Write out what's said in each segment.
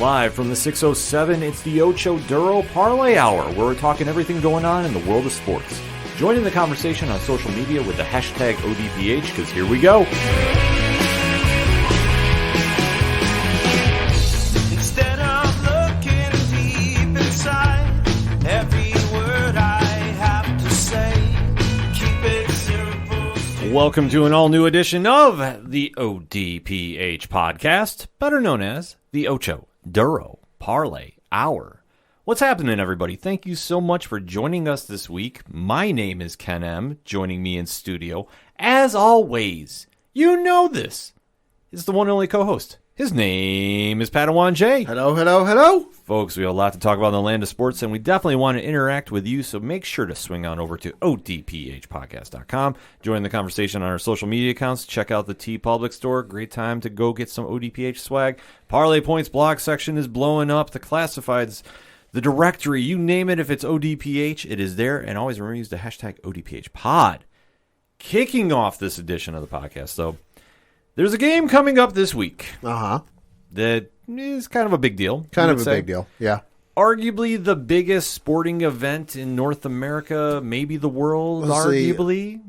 Live from the 607, it's the Ocho Duro Parlay Hour, where we're talking everything going on in the world of sports. Join in the conversation on social media with the hashtag ODPH, because here we go. Instead of looking deep inside, every word I have to say, keep it simple. Welcome to an all-new edition of the ODPH podcast, better known as the Ocho Duro Parlay Hour. What's happening, everybody? Thank you so much for joining us this week. My name is Ken M. Joining me in studio, as always, you know this, is the one and only co-host. His name is Padawan J. Hello, hello, hello. Folks, we have a lot to talk about in the land of sports, and we definitely want to interact with you, so make sure to swing on over to odphpodcast.com. Join the conversation on our social media accounts. Check out the TeePublic store. Great time to go get some ODPH swag. Parlay Points blog section is blowing up. The classifieds, the directory, you name it. If it's ODPH, it is there. And always remember to use the hashtag ODPHpod. Kicking off this edition of the podcast, though, there's a game coming up this week. That is kind of a big deal. Kind of a big deal, yeah. Arguably the biggest sporting event in North America, maybe the world, arguably.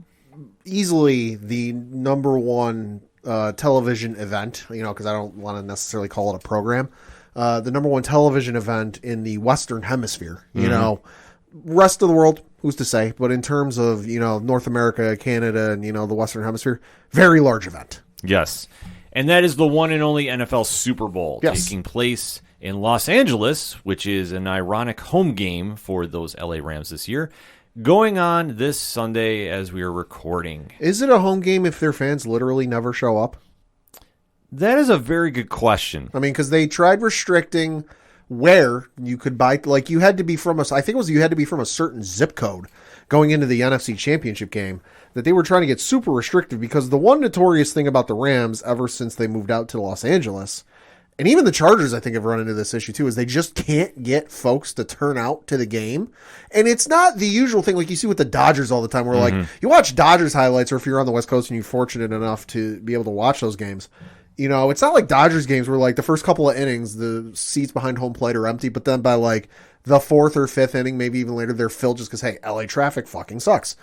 Easily the number one television event, because I don't want to necessarily call it a program. The number one television event in the Western Hemisphere. Rest of the world, who's to say? But in terms of, North America, Canada, and, the Western Hemisphere, very large event. Yes. And that is the one and only NFL Super Bowl taking place in Los Angeles, which is an ironic home game for those LA Rams this year, going on this Sunday as we are recording. Is it a home game if their fans literally never show up? That is a very good question. I mean, because they tried restricting where you could buy, like you had to be from you had to be from a certain zip code going into the NFC Championship game, that they were trying to get super restrictive, because the one notorious thing about the Rams ever since they moved out to Los Angeles, and even the Chargers I think have run into this issue too, is they just can't get folks to turn out to the game. And it's not the usual thing like you see with the Dodgers all the time, where like you watch Dodgers highlights, or if you're on the West Coast and you're fortunate enough to be able to watch those games, it's not like Dodgers games where like the first couple of innings, the seats behind home plate are empty, but then by like the fourth or fifth inning, maybe even later, they're filled just because, hey, LA traffic fucking sucks.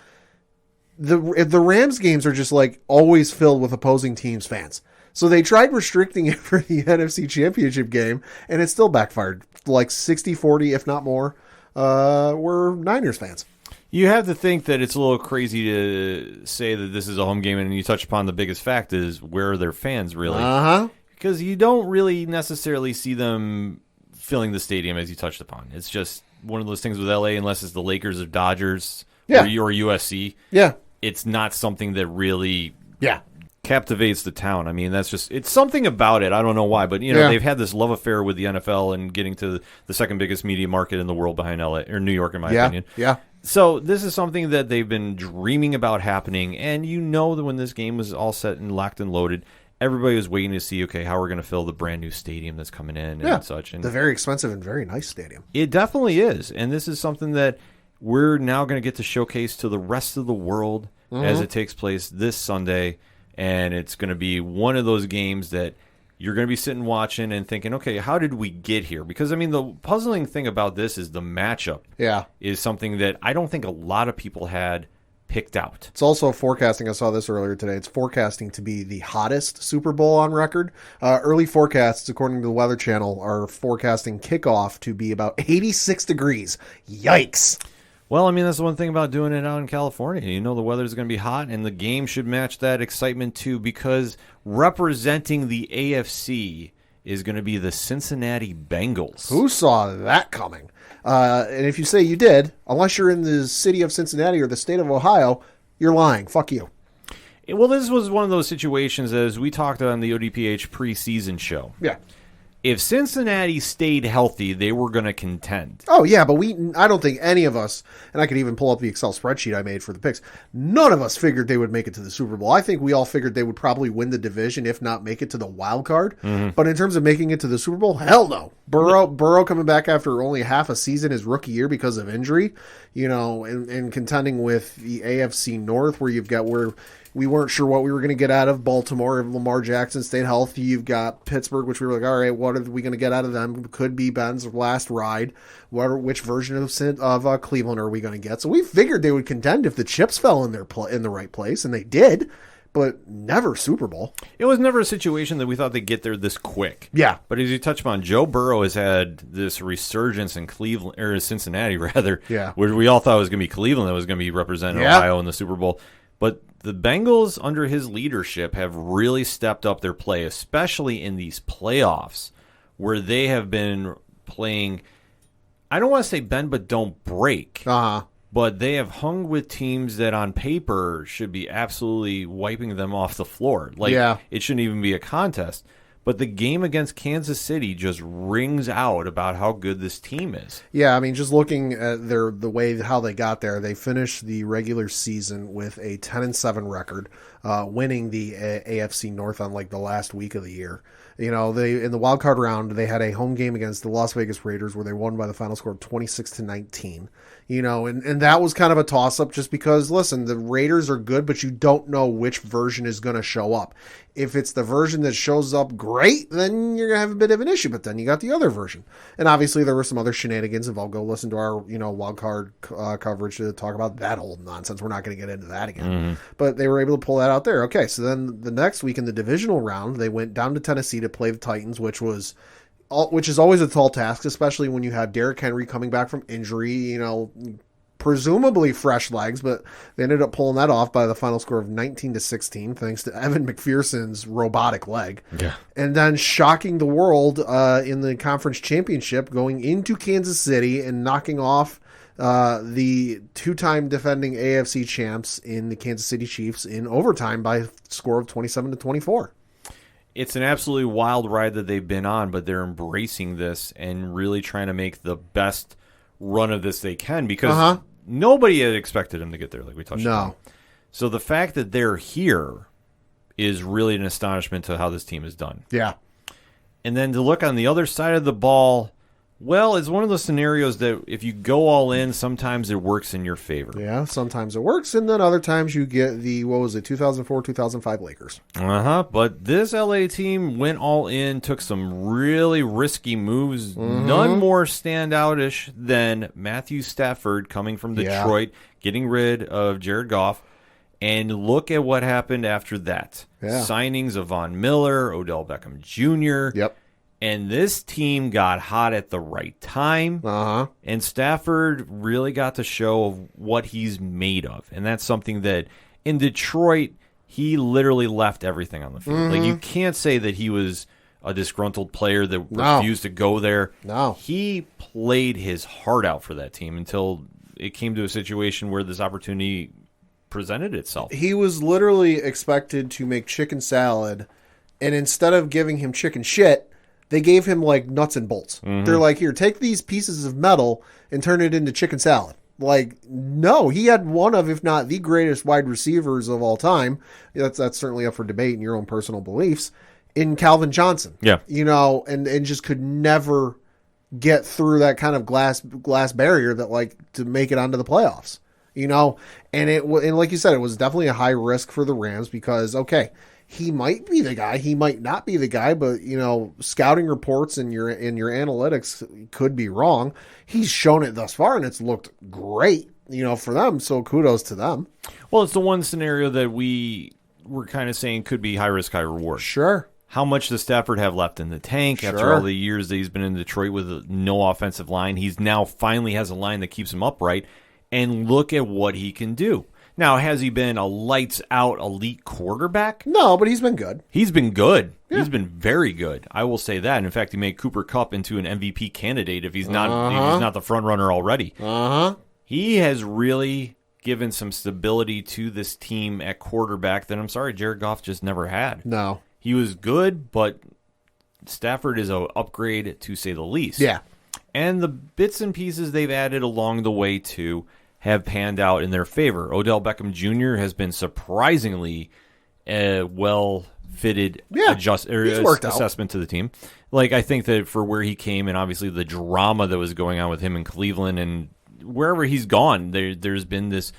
The Rams games are just like always filled with opposing teams' fans. So they tried restricting it for the NFC Championship game, and it still backfired. Like 60-40, if not more, were Niners fans. You have to think that it's a little crazy to say that this is a home game, and you touch upon the biggest fact is, where are their fans really? Because you don't really necessarily see them filling the stadium, as you touched upon. It's just one of those things with LA, unless it's the Lakers or Dodgers or USC. Yeah. It's not something that really captivates the town. I mean, it's something about it. I don't know why, but they've had this love affair with the NFL and getting to the second biggest media market in the world behind LA or New York, in my opinion. Yeah. So this is something that they've been dreaming about happening, and that when this game was all set and locked and loaded, everybody was waiting to see, okay, how we're going to fill the brand new stadium that's coming in and such. And the very expensive and very nice stadium. It definitely is, and this is something that we're now going to get to showcase to the rest of the world as it takes place this Sunday, and it's going to be one of those games that you're going to be sitting watching and thinking, okay, how did we get here? Because, I mean, the puzzling thing about this is the matchup is something that I don't think a lot of people had picked out. It's also forecasting, I saw this earlier today, it's forecasting to be the hottest Super Bowl on record. Early forecasts, according to the Weather Channel, are forecasting kickoff to be about 86 degrees. Yikes. Well, I mean, that's the one thing about doing it out in California. The weather's going to be hot, and the game should match that excitement too, because representing the AFC is going to be the Cincinnati Bengals. Who saw that coming? And if you say you did, unless you're in the city of Cincinnati or the state of Ohio, you're lying. Fuck you. Well, this was one of those situations, as we talked on the ODPH preseason show. Yeah. If Cincinnati stayed healthy, they were going to contend. Oh, yeah, but I don't think any of us, and I could even pull up the Excel spreadsheet I made for the picks, none of us figured they would make it to the Super Bowl. I think we all figured they would probably win the division, if not make it to the wild card. But in terms of making it to the Super Bowl, hell no. Burrow coming back after only half a season his rookie year because of injury, and contending with the AFC North, where you've got where we weren't sure what we were going to get out of Baltimore if Lamar Jackson stayed healthy. You've got Pittsburgh, which we were like, all right, What are we going to get out of them? Could be Ben's last ride. Which version of Cleveland are we going to get? So we figured they would contend if the chips fell in in the right place, and they did, but never Super Bowl. It was never a situation that we thought they'd get there this quick. Yeah. But as you touched upon, Joe Burrow has had this resurgence in Cleveland, or Cincinnati rather, Yeah. where we all thought it was going to be Cleveland that was going to be representing Yeah. Ohio in the Super Bowl. But the Bengals, under his leadership, have really stepped up their play, especially in these playoffs, where they have been playing, I don't want to say bend but don't break, but they have hung with teams that on paper should be absolutely wiping them off the floor. Like, it shouldn't even be a contest. But the game against Kansas City just rings out about how good this team is. Yeah, I mean, just looking at the way how they got there, they finished the regular season with a 10-7 record, winning the AFC North on like the last week of the year. You know, they in the wild card round, they had a home game against the Las Vegas Raiders where they won by the final score of 26-19. You know, and that was kind of a toss-up just because, listen, the Raiders are good, but you don't know which version is going to show up. If it's the version that shows up great, then you're going to have a bit of an issue, but then you got the other version. And obviously there were some other shenanigans involved. Go listen to our, wild card coverage to talk about that whole nonsense. We're not going to get into that again. But they were able to pull that out there. Okay, so then the next week in the divisional round, they went down to Tennessee to play the Titans, which is always a tall task, especially when you have Derrick Henry coming back from injury, presumably fresh legs, but they ended up pulling that off by the final score of 19-16, thanks to Evan McPherson's robotic leg. Yeah. And then shocking the world in the conference championship, going into Kansas City and knocking off the two-time defending AFC champs in the Kansas City Chiefs in overtime by a score of 27-24. It's an absolutely wild ride that they've been on, but they're embracing this and really trying to make the best run of this they can because nobody had expected them to get there, like we touched on. So the fact that they're here is really an astonishment to how this team is done. Yeah. And then to look on the other side of the ball, well, it's one of those scenarios that if you go all in, sometimes it works in your favor. Yeah, sometimes it works, and then other times you get the, 2004-2005 Lakers. But this LA team went all in, took some really risky moves, none more standoutish than Matthew Stafford coming from Detroit, getting rid of Jared Goff, and look at what happened after that. Yeah. Signings of Von Miller, Odell Beckham Jr., Yep. and this team got hot at the right time. And Stafford really got to show of what he's made of. And that's something that in Detroit, he literally left everything on the field. Like, you can't say that he was a disgruntled player that refused to go there. No. He played his heart out for that team until it came to a situation where this opportunity presented itself. He was literally expected to make chicken salad, and instead of giving him chicken shit, they gave him like nuts and bolts. They're like, here, take these pieces of metal and turn it into chicken salad. Like, no, he had one of, if not the greatest wide receivers of all time. That's certainly up for debate in your own personal beliefs. In Calvin Johnson. Yeah. And just could never get through that kind of glass barrier that to make it onto the playoffs. And like you said, it was definitely a high risk for the Rams because, okay, he might be the guy, he might not be the guy, but scouting reports and your analytics could be wrong. He's shown it thus far, and it's looked great, for them. So kudos to them. Well, it's the one scenario that we were kind of saying could be high risk, high reward. Sure. How much does Stafford have left in the tank after all the years that he's been in Detroit with no offensive line? He's now finally has a line that keeps him upright, and look at what he can do. Now, has he been a lights-out elite quarterback? No, but he's been good. He's been good. Yeah. He's been very good. I will say that. In fact, he made Cooper Kupp into an MVP candidate if he's not the front runner already. He has really given some stability to this team at quarterback that, I'm sorry, Jared Goff just never had. No. He was good, but Stafford is an upgrade to say the least. Yeah. And the bits and pieces they've added along the way, too, have panned out in their favor. Odell Beckham Jr. has been surprisingly well-fitted assessment to the team. Like, I think that for where he came and obviously the drama that was going on with him in Cleveland and wherever he's gone, there's been this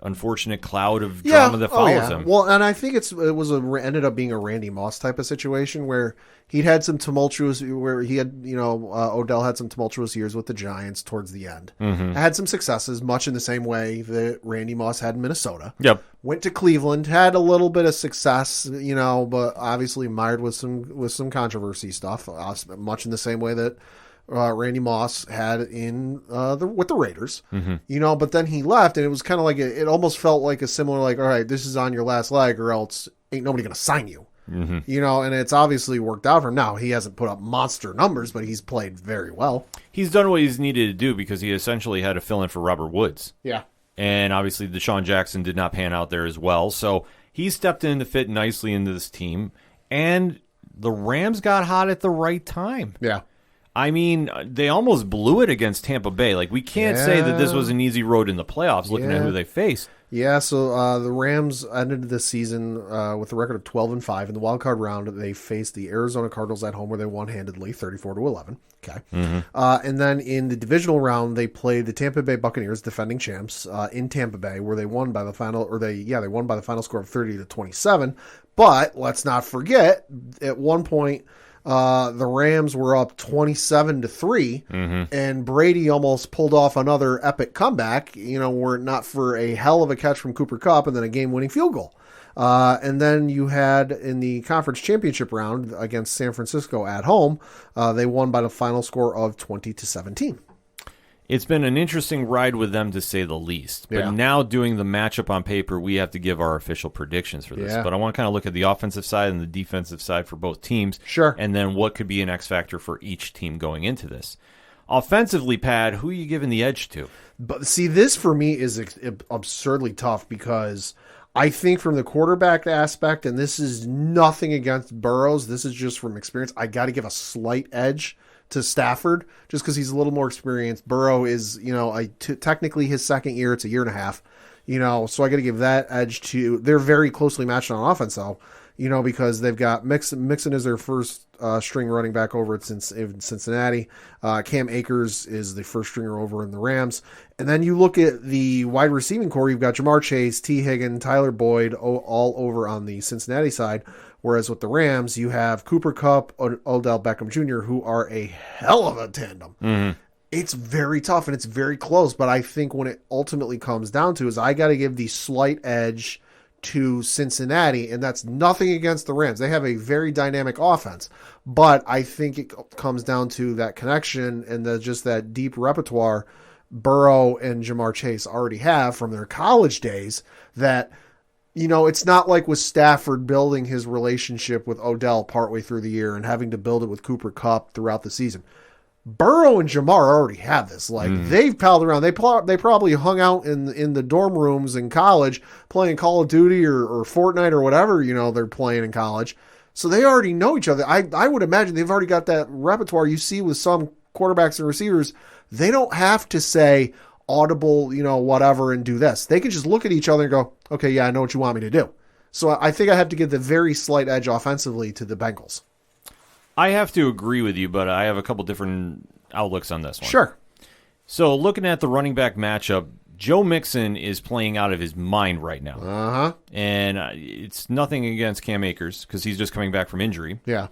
unfortunate cloud of drama that follows him. Well, and I think ended up being a Randy Moss type of situation where he'd had some tumultuous, Odell had some tumultuous years with the Giants towards the end. Had some successes, much in the same way that Randy Moss had in Minnesota. Yep. Went to Cleveland, had a little bit of success, but obviously mired with some controversy stuff, much in the same way that Randy Moss had with the Raiders, but then he left, and it was kind of like it almost felt like a similar, like, all right, this is on your last leg, or else ain't nobody going to sign you, and it's obviously worked out for him. Now he hasn't put up monster numbers, but he's played very well. He's done what he's needed to do because he essentially had to fill in for Robert Woods. Yeah, and obviously Deshaun Jackson did not pan out there as well, so he stepped in to fit nicely into this team, and the Rams got hot at the right time. Yeah. I mean, they almost blew it against Tampa Bay. Like, we can't say that this was an easy road in the playoffs looking at who they faced. Yeah, so the Rams ended the season with a record of 12-5. In the wild card round, they faced the Arizona Cardinals at home, where they won handedly, 34-11. Okay, and then in the divisional round, they played the Tampa Bay Buccaneers, defending champs, in Tampa Bay, where they won by the final, they won by the final score of 30-27. But let's not forget, at one point, the Rams were up 27-3, and Brady almost pulled off another epic comeback, were it not for a hell of a catch from Cooper Kupp and then a game-winning field goal. And then you had in the conference championship round against San Francisco at home, they won by the final score of 20-17. It's been an interesting ride with them, to say the least. But now doing the matchup on paper, we have to give our official predictions for this. Yeah. But I want to kind of look at the offensive side and the defensive side for both teams. Sure. And then what could be an X factor for each team going into this. Offensively, Pat, who are you giving the edge to? But see, this for me is absurdly tough, because I think from the quarterback aspect, and this is nothing against Burrows, this is just from experience, I got to give a slight edge to Stafford, just because he's a little more experienced. Burrow is, technically his second year. It's a year and a half, so I got to give that edge to. They're very closely matched on offense, though, because they've got Mixon is their first string running back over at Cincinnati. Cam Akers is the first stringer over in the Rams. And then you look at the wide receiving core, you've got Jamar Chase, T. Higgins, Tyler Boyd, all over on the Cincinnati side. Whereas with the Rams, you have Cooper Kupp, Odell Beckham Jr., who are a hell of a tandem. It's very tough, and it's very close. But I think when it ultimately comes down to is I got to give the slight edge to Cincinnati, and that's nothing against the Rams. They have a very dynamic offense. But I think it comes down to that connection and just that deep repertoire Burrow and Jamar Chase already have from their college days, that it's not like with Stafford building his relationship with Odell partway through the year and having to build it with Cooper Kupp throughout the season. Burrow and Jamar already have this. They've palled around. They probably hung out in the dorm rooms in college playing Call of Duty or Fortnite or whatever, they're playing in college. So they already know each other. I would imagine they've already got that repertoire you see with some quarterbacks and receivers. They don't have to say audible, whatever, and do this. They can just look at each other and go, okay, yeah, I know what you want me to do. So I think I have to give the very slight edge offensively to the Bengals. I have to agree with you, but I have a couple different outlooks on this one. Sure. So looking at the running back matchup, Joe Mixon is playing out of his mind right now. And it's nothing against Cam Akers, because he's just coming back from injury. Yeah.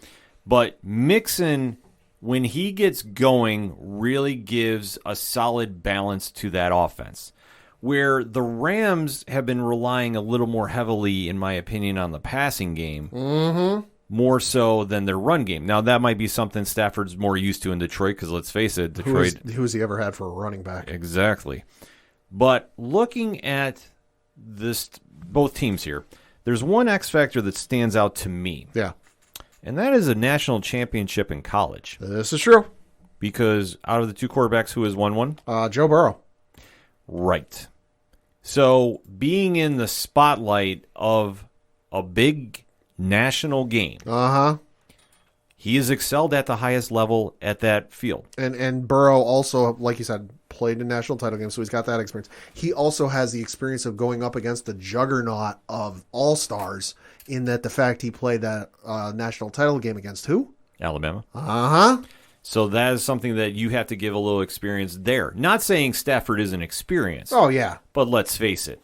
But Mixon, when he gets going, really gives a solid balance to that offense. Where the Rams have been relying a little more heavily, in my opinion, on the passing game, more so than their run game. Now, that might be something Stafford's more used to in Detroit, because let's face it, Detroit... Who's he ever had for a running back? Exactly. But looking at this, both teams here, there's one X factor that stands out to me. Yeah. And that is a national championship in college. This is true. Because out of the two quarterbacks, who has won one? Joe Burrow. Right. So being in the spotlight of a big national game, he has excelled at the highest level at that field. And Burrow also, like you said, played in national title games, so he's got that experience. He also has the experience of going up against the juggernaut of all-stars, in that the fact he played that national title game against who? Alabama. So that is something that you have to give a little experience there. Not saying Stafford isn't experienced. Oh, yeah. But let's face it.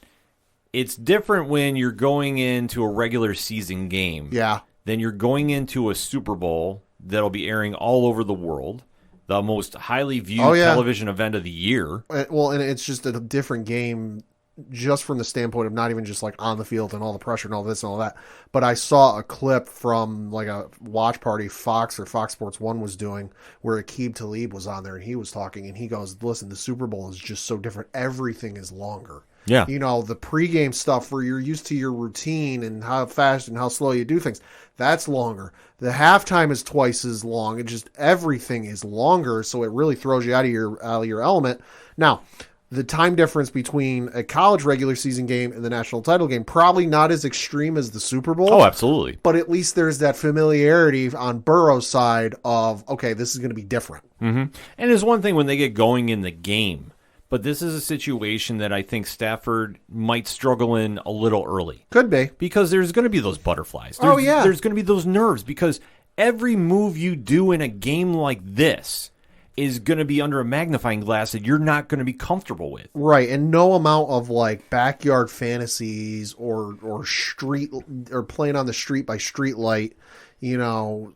it's different when you're going into a regular season game. Yeah. Then you're going into a Super Bowl that'll be airing all over the world, the most highly viewed television event of the year. Well, and it's just a different game just from the standpoint of not even just like on the field and all the pressure and all this and all that. But I saw a clip from like a watch party Fox or Fox Sports 1 was doing where Aqib Talib was on there and he was talking and he goes, listen, the Super Bowl is just so different. Everything is longer. Yeah. You know, the pregame stuff where you're used to your routine and how fast and how slow you do things, that's longer. The halftime is twice as long. It just everything is longer, so it really throws you out of your element. Now, the time difference between a college regular season game and the national title game, probably not as extreme as the Super Bowl. Oh, absolutely. But at least there's that familiarity on Burrow's side of, okay, this is going to be different. Mm-hmm. And there's one thing when they get going in the game, but this is a situation that I think Stafford might struggle in a little early. Could be. Because there's going to be those butterflies. There's going to be those nerves because every move you do in a game like this is going to be under a magnifying glass that you're not going to be comfortable with. Right, and no amount of like backyard fantasies or street or playing on the street by street light,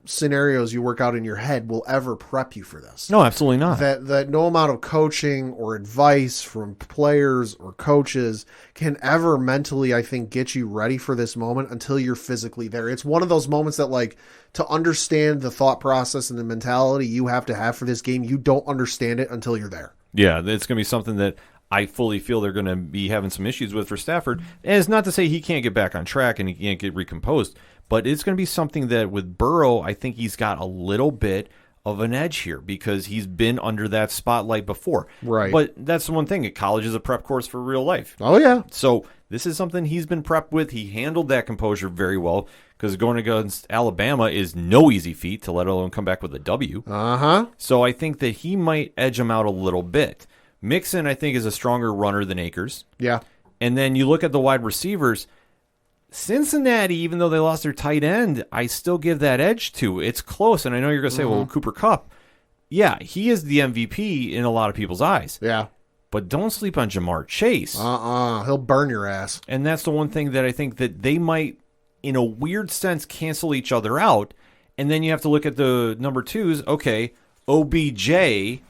scenarios you work out in your head will ever prep you for this. No, absolutely not. That no amount of coaching or advice from players or coaches can ever mentally, I think, get you ready for this moment until you're physically there. It's one of those moments that, like, to understand the thought process and the mentality you have to have for this game, you don't understand it until you're there. Yeah, it's going to be something that I fully feel they're going to be having some issues with for Stafford. And it's not to say he can't get back on track and he can't get recomposed, but it's going to be something that with Burrow, I think he's got a little bit of an edge here because he's been under that spotlight before. Right. But that's the one thing. College is a prep course for real life. Oh, yeah. So this is something he's been prepped with. He handled that composure very well because going against Alabama is no easy feat, to let alone come back with a W. Uh-huh. So I think that he might edge him out a little bit. Mixon, I think, is a stronger runner than Akers. Yeah. And then you look at the wide receivers. Cincinnati, even though they lost their tight end, I still give that edge to. It's close, and I know you're going to say, well, Cooper Kupp. Yeah, he is the MVP in a lot of people's eyes. Yeah. But don't sleep on Jamar Chase. He'll burn your ass. And that's the one thing that I think that they might, in a weird sense, cancel each other out. And then you have to look at the number twos. Okay, OBJ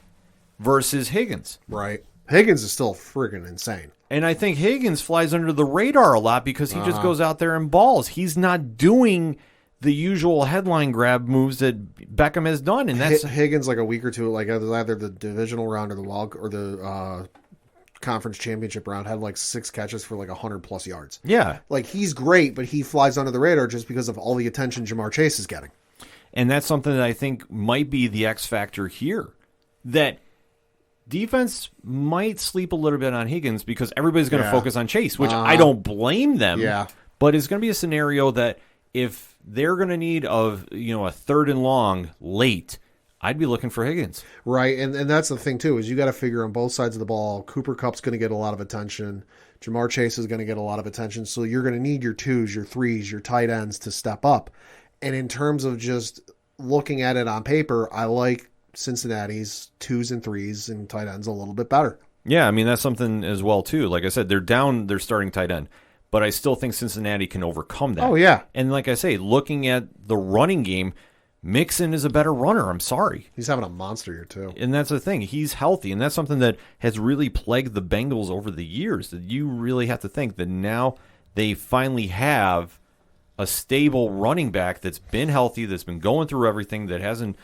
versus Higgins. Right. Higgins is still freaking insane. And I think Higgins flies under the radar a lot because he just goes out there and balls. He's not doing the usual headline grab moves that Beckham has done, and that's Higgins like a week or two, like either the divisional round or the conference championship round, had like 6 catches for like 100+ yards. Yeah, like he's great, but he flies under the radar just because of all the attention Jamar Chase is getting. And that's something that I think might be the X factor here. That defense might sleep a little bit on Higgins because everybody's going to focus on Chase, which I don't blame them. Yeah. But it's going to be a scenario that if they're going to need a 3rd and long late, I'd be looking for Higgins. Right, and that's the thing too, is you got to figure on both sides of the ball. Cooper Kupp's going to get a lot of attention. Jamar Chase is going to get a lot of attention. So you're going to need your 2s, your 3s, your tight ends to step up. And in terms of just looking at it on paper, I like Cincinnati's 2s and 3s and tight ends a little bit better. Yeah, I mean, that's something as well, too. Like I said, they're down their starting tight end, but I still think Cincinnati can overcome that. Oh, yeah. And like I say, looking at the running game, Mixon is a better runner. I'm sorry. He's having a monster year, too. And that's the thing. He's healthy, and that's something that has really plagued the Bengals over the years, that you really have to think that now they finally have a stable running back that's been healthy, that's been going through everything, that hasn't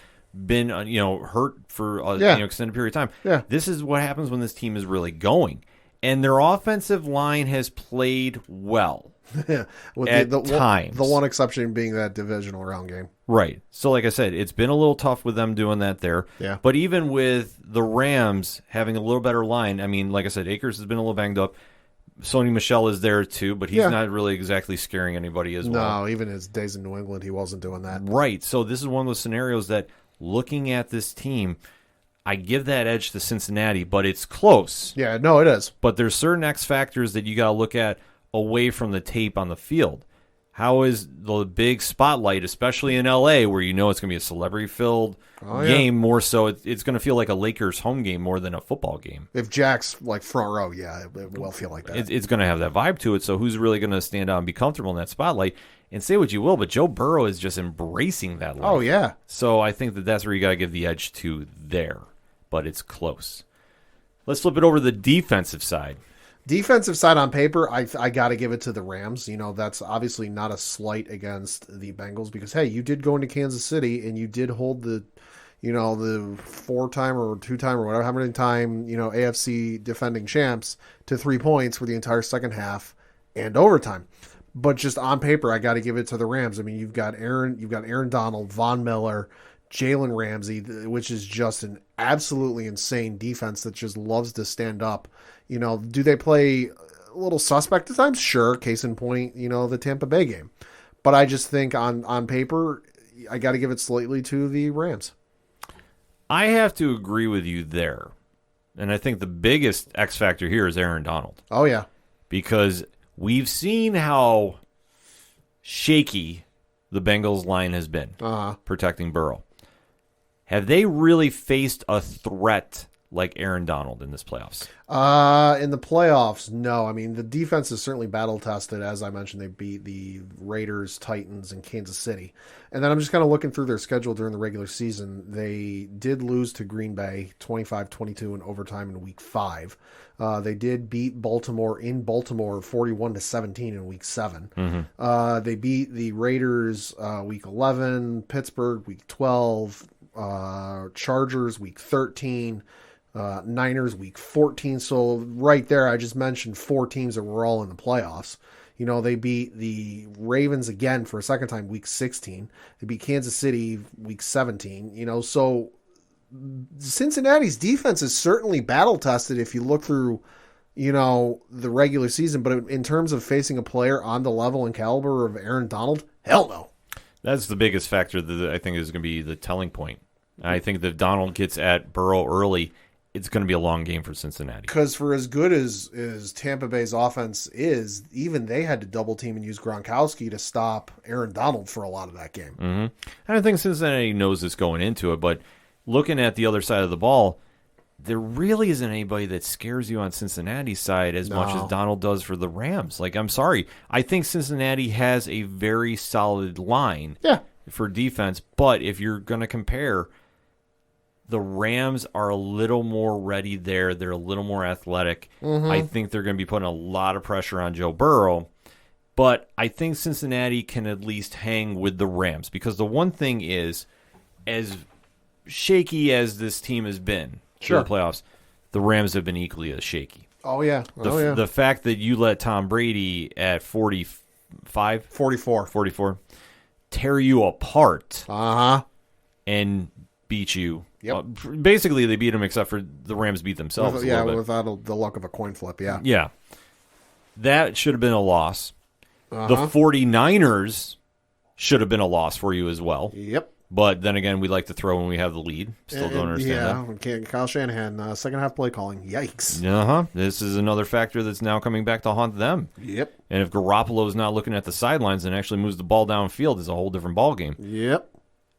been hurt for an extended period of time. Yeah. This is what happens when this team is really going. And their offensive line has played well. Yeah. At times. The one exception being that divisional round game. Right. So like I said, it's been a little tough with them doing that there. Yeah. But even with the Rams having a little better line, I mean, like I said, Akers has been a little banged up. Sony Michel is there too, but he's not really exactly scaring anybody as well. No, even his days in New England, he wasn't doing that. Right. So this is one of those scenarios that, looking at this team, I give that edge to Cincinnati, but it's close. Yeah, no, it is. But there's certain X factors that you got to look at away from the tape on the field. How is the big spotlight, especially in LA, where you know it's going to be a celebrity-filled game more so? It's going to feel like a Lakers home game more than a football game. If Jack's like front row, yeah, it will feel like that. It's going to have that vibe to it. So who's really going to stand out and be comfortable in that spotlight? And say what you will, but Joe Burrow is just embracing that life. Oh, yeah. So I think that's where you got to give the edge to there. But it's close. Let's flip it over to the defensive side. Defensive side on paper, I got to give it to the Rams. You know, that's obviously not a slight against the Bengals because, hey, you did go into Kansas City and you did hold the 4-time or 2-time or whatever, how many time, AFC defending champs to 3 points for the entire second half and overtime. But just on paper, I got to give it to the Rams. I mean, you've got Aaron Donald, Von Miller, Jalen Ramsey, which is just an absolutely insane defense that just loves to stand up. Do they play a little suspect at times? Sure. Case in point, the Tampa Bay game. But I just think on paper, I got to give it slightly to the Rams. I have to agree with you there. And I think the biggest X factor here is Aaron Donald. Oh, yeah. Because we've seen how shaky the Bengals line has been protecting Burrow. Have they really faced a threat like Aaron Donald in this playoffs? In the playoffs, no. I mean, the defense is certainly battle-tested. As I mentioned, they beat the Raiders, Titans, and Kansas City. And then I'm just kind of looking through their schedule during the regular season. They did lose to Green Bay 25-22 in overtime in Week 5. They did beat Baltimore in Baltimore 41-17 in Week 7. Mm-hmm. They beat the Raiders Week 11, Pittsburgh Week 12, Chargers Week 13, Niners Week 14. So right there, I just mentioned 4 teams that were all in the playoffs. They beat the Ravens again for a second time Week 16. They beat Kansas City Week 17. So Cincinnati's defense is certainly battle-tested if you look through, the regular season. But in terms of facing a player on the level and caliber of Aaron Donald, hell no. That's the biggest factor that I think is going to be the telling point. I think that if Donald gets at Burrow early, it's going to be a long game for Cincinnati. Because for as good as Tampa Bay's offense is, even they had to double team and use Gronkowski to stop Aaron Donald for a lot of that game. Mm-hmm. And I think Cincinnati knows this going into it, but looking at the other side of the ball, there really isn't anybody that scares you on Cincinnati's side as much as Donald does for the Rams. Like, I'm sorry. I think Cincinnati has a very solid line for defense, but if you're going to compare, the Rams are a little more ready there. They're a little more athletic. Mm-hmm. I think they're going to be putting a lot of pressure on Joe Burrow, but I think Cincinnati can at least hang with the Rams because the one thing is, as shaky as this team has been in the playoffs, the Rams have been equally as shaky. Oh, yeah. The fact that you let Tom Brady at 44 tear you apart and beat you. Yep. Basically, they beat him except for the Rams beat themselves. Without the luck of a coin flip, yeah. Yeah. That should have been a loss. The 49ers should have been a loss for you as well. Yep. But then again, we like to throw when we have the lead. Still don't understand that. Kyle Shanahan, second half play calling. Yikes. This is another factor that's now coming back to haunt them. Yep. And if Garoppolo's not looking at the sidelines and actually moves the ball downfield, it's a whole different ballgame. Yep.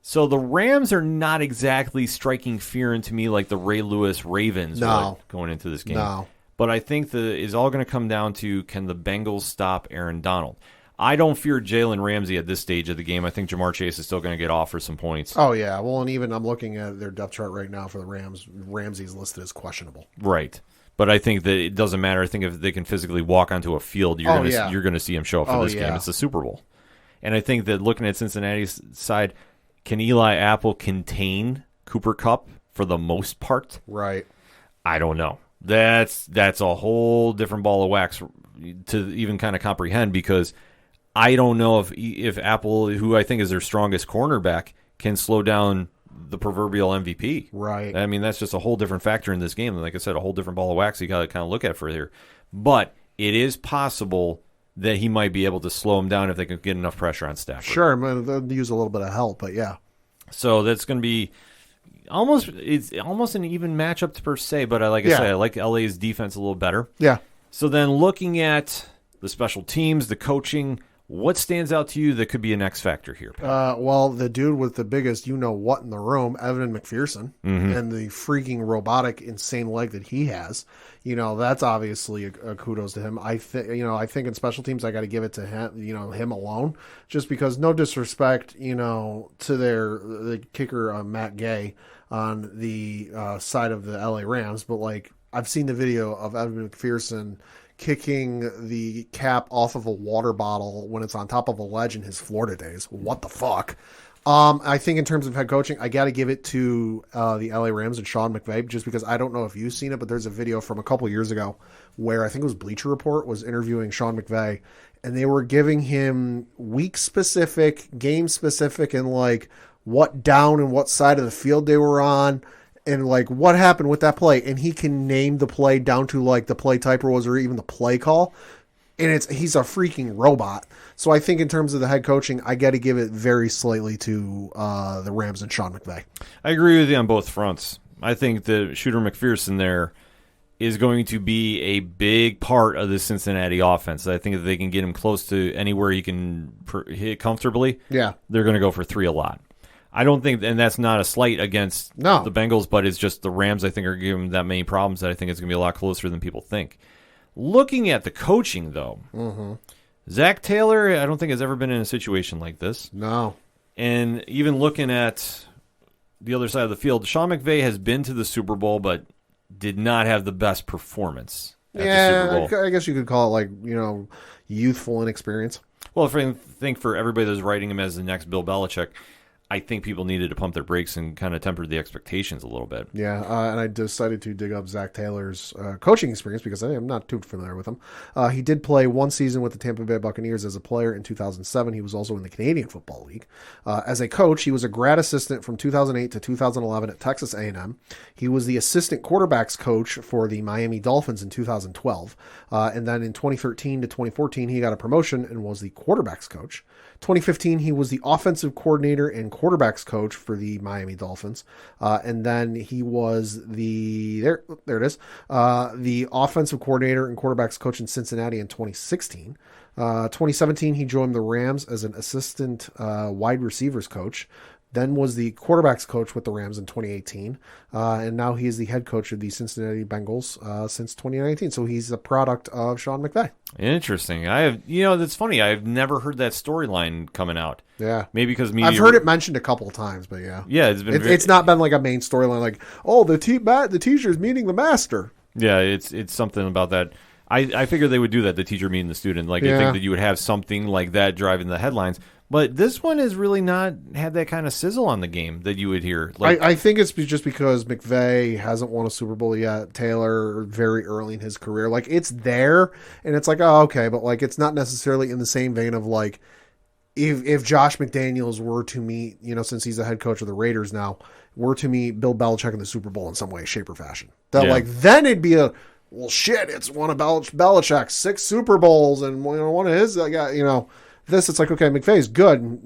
So the Rams are not exactly striking fear into me like the Ray Lewis Ravens were going into this game. No. But I think it's all going to come down to, can the Bengals stop Aaron Donald? I don't fear Jalen Ramsey at this stage of the game. I think Jamar Chase is still going to get off for some points. Oh, yeah. Well, and even I'm looking at their depth chart right now for the Rams. Ramsey's listed as questionable. Right. But I think that it doesn't matter. I think if they can physically walk onto a field, you're going to see him show up for this game. It's the Super Bowl. And I think that looking at Cincinnati's side, can Eli Apple contain Cooper Kupp for the most part? Right. I don't know. That's a whole different ball of wax to even kind of comprehend, because I don't know if Apple, who I think is their strongest cornerback, can slow down the proverbial MVP. Right. I mean, that's just a whole different factor in this game. Like I said, a whole different ball of wax you got to kind of look at for here. But it is possible that he might be able to slow him down if they can get enough pressure on Stafford. Sure, they'll use a little bit of help, but yeah. So that's going to be almost an even matchup per se, but I like LA's defense a little better. Yeah. So then looking at the special teams, the coaching, What stands out to you that could be an X factor here, Pat? Well, the dude with the biggest what in the room, Evan McPherson, and the freaking robotic, insane leg that he has. That's obviously a kudos to him. I think in special teams, I got to give it to him, him alone, just because no disrespect, to the kicker, Matt Gay on the side of the LA Rams. But like, I've seen the video of Evan McPherson kicking the cap off of a water bottle when it's on top of a ledge in his Florida days. What the fuck? I think in terms of head coaching, I got to give it to the LA Rams and Sean McVay, just because I don't know if you've seen it, but there's a video from a couple years ago where I think it was Bleacher Report was interviewing Sean McVay, and they were giving him week specific, game specific, and like what down and what side of the field they were on, and like what happened with that play, and he can name the play down to like the play type was or even the play call. And he's a freaking robot. So I think in terms of the head coaching, I got to give it very slightly to the Rams and Sean McVay. I agree with you on both fronts. I think the Shooter McPherson there is going to be a big part of the Cincinnati offense. I think if they can get him close to anywhere he can hit comfortably, they're going to go for 3 a lot. I don't think, and that's not a slight against the Bengals, but it's just the Rams, I think, are giving him that many problems that I think it's going to be a lot closer than people think. Looking at the coaching, though, Zach Taylor, I don't think has ever been in a situation like this. No. And even looking at the other side of the field, Sean McVay has been to the Super Bowl, but did not have the best performance at the Super Bowl. I guess you could call it youthful inexperience. Well, I think for everybody that's writing him as the next Bill Belichick, I think people needed to pump their brakes and kind of temper the expectations a little bit. Yeah, and I decided to dig up Zach Taylor's coaching experience because I am not too familiar with him. He did play 1 season with the Tampa Bay Buccaneers as a player in 2007. He was also in the Canadian Football League. As a coach, he was a grad assistant from 2008 to 2011 at Texas A&M. He was the assistant quarterbacks coach for the Miami Dolphins in 2012. And then in 2013 to 2014, he got a promotion and was the quarterbacks coach. 2015, he was the offensive coordinator and quarterbacks coach for the Miami Dolphins. And then he was the offensive coordinator and quarterbacks coach in Cincinnati in 2016. 2017, he joined the Rams as an assistant wide receivers coach. Then was the quarterbacks coach with the Rams in 2018. And now he is the head coach of the Cincinnati Bengals since 2019. So he's a product of Sean McVay. Interesting. That's funny. I've never heard that storyline coming out. Yeah. Maybe because I've heard it mentioned a couple of times, but yeah. Yeah, it's not been like a main storyline like, the teacher's meeting the master. Yeah, it's something about that. I figured they would do that, the teacher meeting the student. Like, I think that you would have something like that driving the headlines. But this one has really not had that kind of sizzle on the game that you would hear. I think it's just because McVay hasn't won a Super Bowl yet. Taylor, very early in his career. Like, it's there, and it's like, oh, okay. But, like, it's not necessarily in the same vein of, like, if Josh McDaniels were to meet, since he's the head coach of the Raiders now, were to meet Bill Belichick in the Super Bowl in some way, shape, or fashion. Then it'd be well, shit, it's one of Belichick's 6 Super Bowls, and one of his, this, it's like, okay, McVay's good,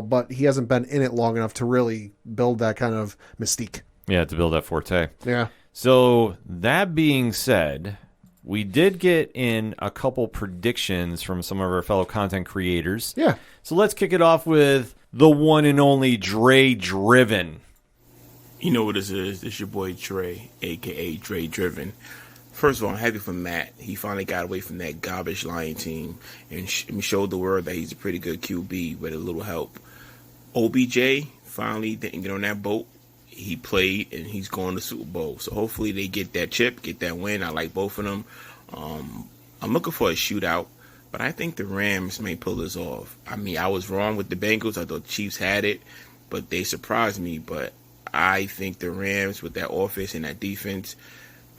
but he hasn't been in it long enough to really build that kind of mystique. Yeah, to build that forte. Yeah. So, that being said, we did get in a couple predictions from some of our fellow content creators. Yeah. So, let's kick it off with the one and only Dre Driven. You know what this is. This your boy Dre, a.k.a. Dre Driven. First of all, I'm happy for Matt. He finally got away from that garbage Lion team and showed the world that he's a pretty good QB with a little help. OBJ finally didn't get on that boat. He played, and he's going to Super Bowl. So hopefully they get that chip, get that win. I like both of them. I'm looking for a shootout, but I think the Rams may pull this off. I mean, I was wrong with the Bengals. I thought the Chiefs had it, but they surprised me. But I think the Rams, with that offense and that defense,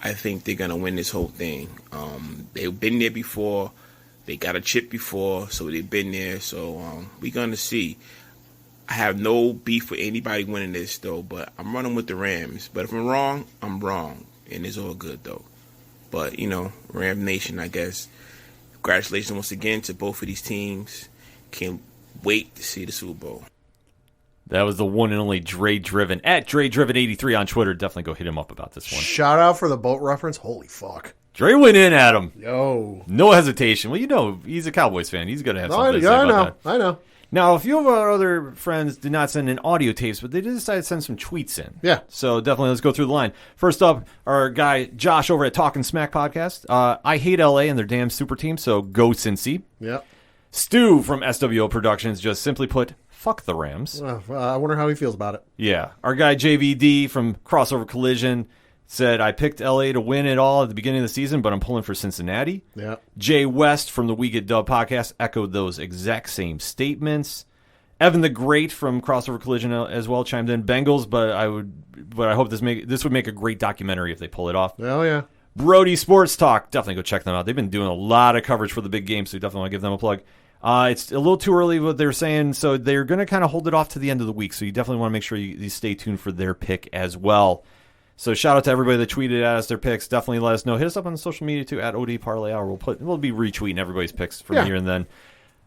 I think they're going to win this whole thing. They've been there before. They got a chip before, so they've been there. So we're going to see. I have no beef with anybody winning this, though, but I'm running with the Rams. But if I'm wrong, I'm wrong, and it's all good, though. But, Ram Nation, I guess, congratulations once again to both of these teams. Can't wait to see the Super Bowl. That was the one and only Dre Driven at Dre Driven 83 on Twitter. Definitely go hit him up about this one. Shout out for the boat reference. Holy fuck. Dre went in at him. Yo. No hesitation. Well, he's a Cowboys fan. He's going to have something to say about that. I know. Now, a few of our other friends did not send in audio tapes, but they did decide to send some tweets in. Yeah. So definitely let's go through the line. First up, our guy Josh over at Talkin' Smack Podcast. I hate LA and their damn super team, so go Cincy. Yep. Stu from SWO Productions just simply put, fuck the Rams. I wonder how he feels about it. Yeah. Our guy JVD from Crossover Collision said, I picked LA to win it all at the beginning of the season, but I'm pulling for Cincinnati. Yeah. Jay West from the We Get Dub podcast echoed those exact same statements. Evan the Great from Crossover Collision as well chimed in Bengals, but I hope this would make a great documentary if they pull it off. Oh, yeah. Brody Sports Talk, definitely go check them out. They've been doing a lot of coverage for the big game, so we definitely want to give them a plug. It's a little too early what they're saying, so they're going to kind of hold it off to the end of the week, so you definitely want to make sure you stay tuned for their pick as well. So shout out to everybody that tweeted at us their picks. Definitely let us know. Hit us up on the social media too at OD Parlay Hour. We'll be retweeting everybody's picks from here and then.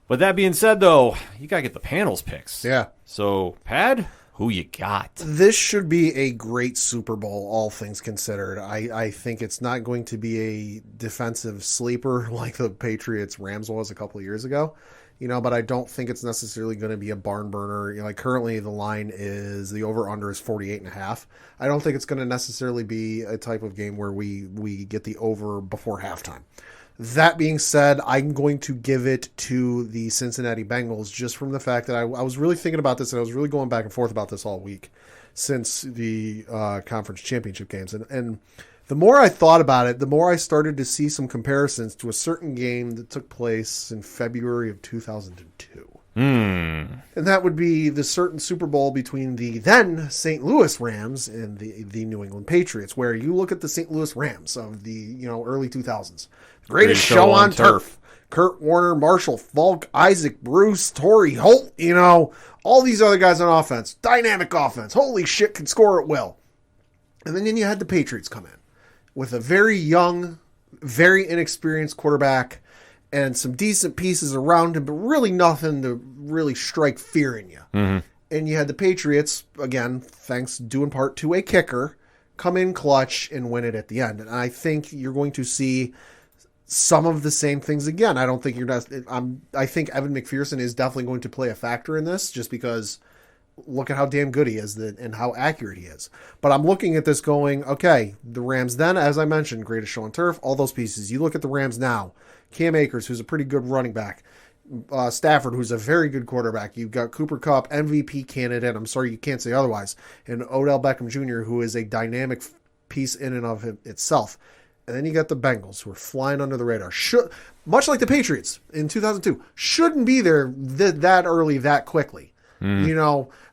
But that being said, though, you gotta get the panel's picks. Yeah. So Pad, who you got? This should be a great Super Bowl, all things considered. I think it's not going to be a defensive sleeper like the Patriots-Rams was a couple of years ago. But I don't think it's necessarily going to be a barn burner. Like currently the line is the over-under is 48.5. I don't think it's going to necessarily be a type of game where we get the over before halftime. That being said, I'm going to give it to the Cincinnati Bengals just from the fact that I was really thinking about this and I was really going back and forth about this all week since the conference championship games. And the more I thought about it, the more I started to see some comparisons to a certain game that took place in February of 2002. And that would be the certain Super Bowl between the then St. Louis Rams and the New England Patriots, where you look at the St. Louis Rams of the early 2000s. Greatest show on turf. Kurt Warner, Marshall Falk, Isaac Bruce, Torrey Holt, all these other guys on offense. Dynamic offense. Holy shit, can score at will. And then you had the Patriots come in with a very young, very inexperienced quarterback and some decent pieces around him, but really nothing to really strike fear in you. Mm-hmm. And you had the Patriots, again, thanks due in part to a kicker, come in clutch and win it at the end. And I think you're going to see some of the same things again. I don't think I think Evan McPherson is definitely going to play a factor in this just because look at how damn good he is and how accurate he is. But I'm looking at this going, okay, the Rams then, as I mentioned, greatest show on turf, all those pieces. You look at the Rams now, Cam Akers, who's a pretty good running back, Stafford, who's a very good quarterback. You've got Cooper Kupp, MVP candidate. I'm sorry you can't say otherwise. And Odell Beckham Jr., who is a dynamic piece in and of itself. And then you got the Bengals, who are flying under the radar. Much like the Patriots in 2002, shouldn't be there that early, that quickly.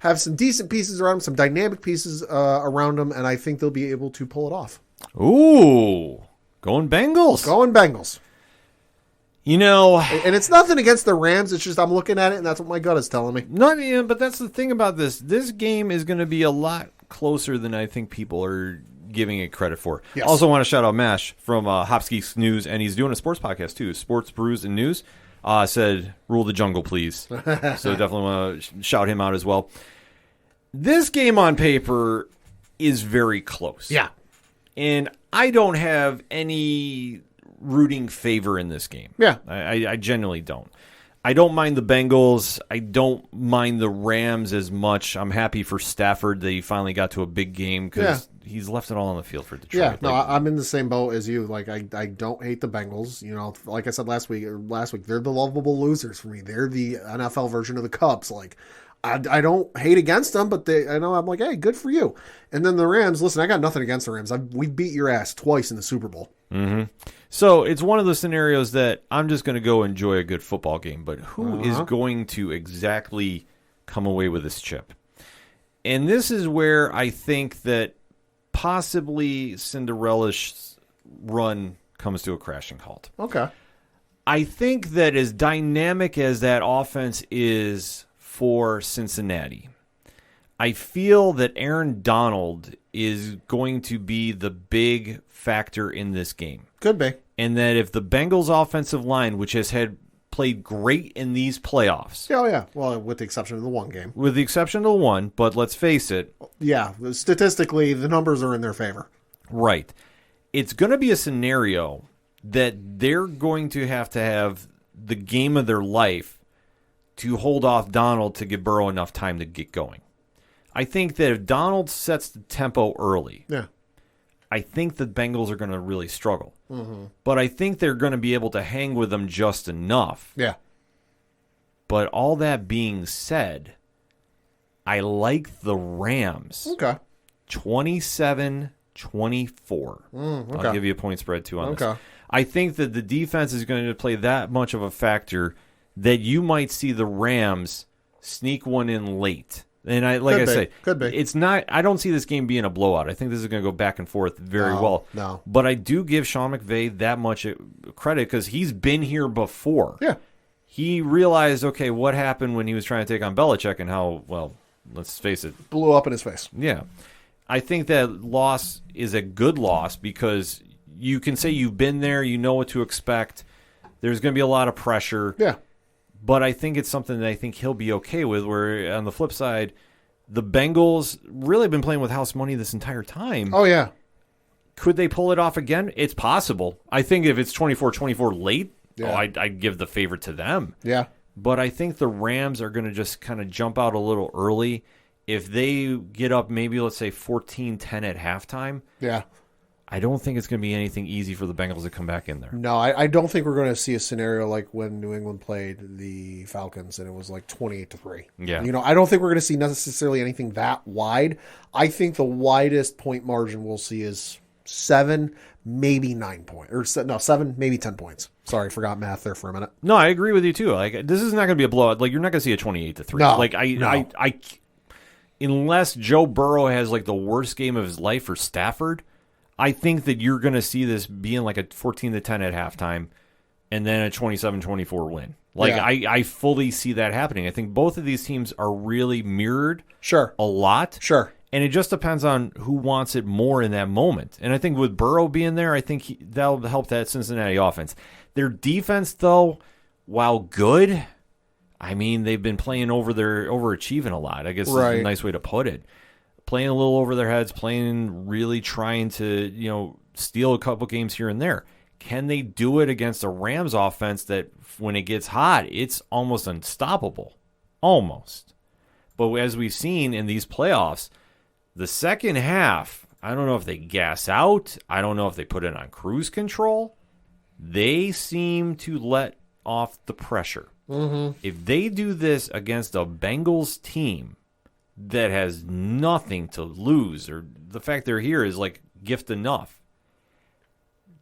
Have some decent pieces around them, some dynamic pieces around them, and I think they'll be able to pull it off. Ooh, going Bengals. Going Bengals. And it's nothing against the Rams. It's just I'm looking at it, and that's what my gut is telling me. But that's the thing about this. This game is going to be a lot closer than I think people are giving it credit for. Yes. Also want to shout out Mash from Hopskeeks News, and he's doing a sports podcast too, Sports Brews and News. Said, rule the jungle, please. So definitely want to shout him out as well. This game on paper is very close. Yeah. And I don't have any rooting favor in this game. Yeah. I genuinely don't. I don't mind the Bengals. I don't mind the Rams as much. I'm happy for Stafford that he finally got to a big game because he's left it all on the field for Detroit. Yeah, no, I'm in the same boat as you. Like, I don't hate the Bengals. Like I said last week, they're the lovable losers for me. They're the NFL version of the Cubs. Like, I don't hate against them, but I'm like, hey, good for you. And then the Rams, listen, I got nothing against the Rams. We beat your ass twice in the Super Bowl. Mm-hmm. So it's one of those scenarios that I'm just going to go enjoy a good football game, but who is going to exactly come away with this chip? And this is where I think that possibly Cinderella's run comes to a crashing halt. Okay. I think that as dynamic as that offense is for Cincinnati, I feel that Aaron Donald is going to be the big factor in this game. Could be. And that if the Bengals offensive line, which has played great in these playoffs. Oh, yeah. Well, with the exception of the one game. With the exception of the one, but let's face it. Yeah. Statistically, the numbers are in their favor. Right. it's going to be a scenario that they're going to have the game of their life to hold off Donald to give Burrow enough time to get going. I think that if Donald sets the tempo early, I think the Bengals are going to really struggle. Mm-hmm. But I think they're going to be able to hang with them just enough. Yeah. But all that being said, I like the Rams. Okay. 27-24. Okay. I'll give you a point spread, too, on Okay. this. I think that the defense is going to play that much of a factor that you might see the Rams sneak one in late. And Could be. it's not. I don't see this game being a blowout. I think this is going to go back and forth very well. No. But I do give Sean McVay that much credit because he's been here before. Yeah. He realized, okay, what happened when he was trying to take on Belichick and how, well, let's face it. Blew up in his face. Yeah. I think that loss is a good loss because you can say you've been there, you know what to expect. There's going to be a lot of pressure. Yeah. But I think it's something that I think he'll be okay with, where on the flip side, the Bengals really have been playing with house money this entire time. Oh, yeah. Could they pull it off again? It's possible. I think if it's 24-24 late, I'd give the favorite to them. Yeah. But I think the Rams are going to just kind of jump out a little early. If they get up maybe, let's say, 14-10 at halftime, I don't think it's going to be anything easy for the Bengals to come back in there. No, I don't think we're going to see a scenario like when New England played the Falcons and it was like 28-3. Yeah. I don't think we're going to see necessarily anything that wide. I think the widest point margin we'll see is 7, maybe 9 points. Or no, 7, maybe 10 points. Sorry, forgot math there for a minute. No, I agree with you too. Like, this is not going to be a blowout. Like, you're not going to see a 28-3. No, like I unless Joe Burrow has like the worst game of his life for Stafford, I think that you're going to see this being like a 14-10 at halftime and then a 27-24 win. Like, I fully see that happening. I think both of these teams are really mirrored a lot. Sure. And it just depends on who wants it more in that moment. And I think with Burrow being there, I think that'll help that Cincinnati offense. Their defense, though, while good, I mean, they've been playing overachieving a lot. I guess is a nice way to put it. Playing a little over their heads, really trying to, steal a couple games here and there. Can they do it against a Rams offense that when it gets hot, it's almost unstoppable? Almost. But as we've seen in these playoffs, the second half, I don't know if they gas out. I don't know if they put it on cruise control. They seem to let off the pressure. Mm-hmm. If they do this against a Bengals team that has nothing to lose, or the fact they're here is like gift enough,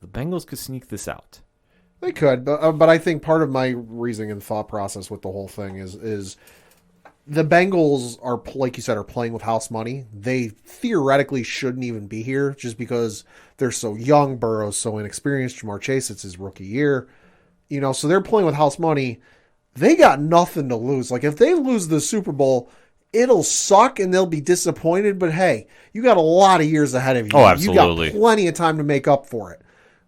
the Bengals could sneak this out. They could, but I think part of my reasoning and thought process with the whole thing is the Bengals are, like you said, are playing with house money. They theoretically shouldn't even be here just because they're so young. Burrow's so inexperienced. Jamar Chase, it's his rookie year. So they're playing with house money. They got nothing to lose. Like, if they lose the Super Bowl, it'll suck and they'll be disappointed. But, hey, you got a lot of years ahead of you. Oh, absolutely. You got plenty of time to make up for it.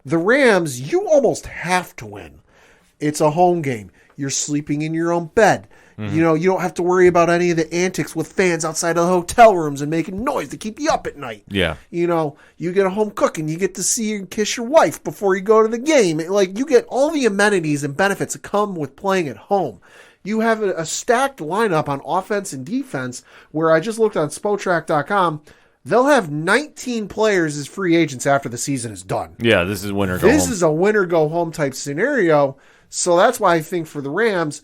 The Rams, you almost have to win. It's a home game. You're sleeping in your own bed. Mm-hmm. You don't have to worry about any of the antics with fans outside of the hotel rooms and making noise to keep you up at night. Yeah. You get a home cooking. You get to see and kiss your wife before you go to the game. Like, you get all the amenities and benefits that come with playing at home. You have a stacked lineup on offense and defense where I just looked on Spotrac.com. They'll have 19 players as free agents after the season is done. Yeah, this is winner go home. This is a winner go home type scenario. So that's why I think for the Rams,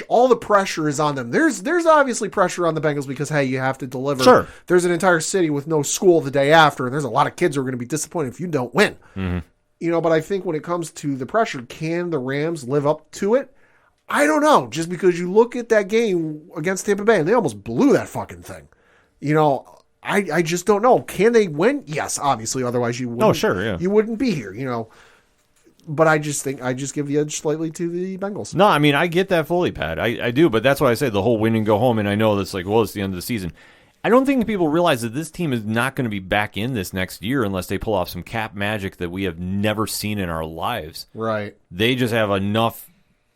all the pressure is on them. There's obviously pressure on the Bengals because, hey, you have to deliver. Sure. There's an entire city with no school the day after, and there's a lot of kids who are going to be disappointed if you don't win. Mm-hmm. But I think when it comes to the pressure, can the Rams live up to it? I don't know. Just because you look at that game against Tampa Bay, and they almost blew that fucking thing. I just don't know. Can they win? Yes, obviously. Otherwise, you wouldn't. Oh, sure, yeah. You wouldn't be here. But I just think I give the edge slightly to the Bengals. No, I mean, I get that fully, Pat. I do, but that's why I say the whole win and go home, and I know that's like, well, it's the end of the season. I don't think people realize that this team is not going to be back in this next year unless they pull off some cap magic that we have never seen in our lives. Right. They just have enough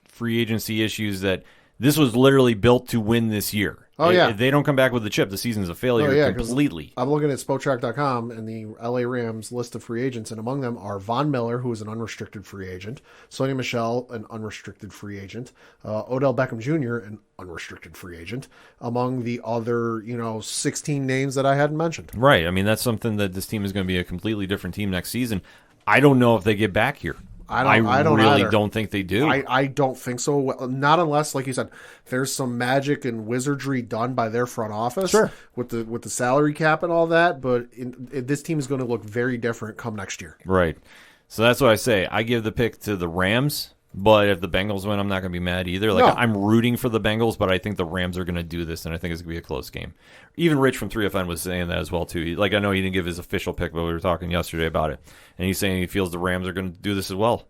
free agency issues that this was literally built to win this year. Oh, yeah. If they don't come back with the chip, the season's a failure completely. I'm looking at Spotrac.com and the LA Rams list of free agents, and among them are Von Miller, who is an unrestricted free agent, Sonny Michel, an unrestricted free agent, Odell Beckham Jr., an unrestricted free agent, among the other, 16 names that I hadn't mentioned. Right. I mean, that's something that this team is going to be a completely different team next season. I don't know if they get back here. I don't think they do. I don't think so. Not unless, like you said, there's some magic and wizardry done by their front office with the salary cap and all that. But this team is going to look very different come next year. Right. So that's what I say. I give the pick to the Rams. But if the Bengals win, I'm not going to be mad either. I'm rooting for the Bengals, but I think the Rams are going to do this, and I think it's going to be a close game. Even Rich from 3FN was saying that as well, too. I know he didn't give his official pick, but we were talking yesterday about it. And he's saying he feels the Rams are going to do this as well.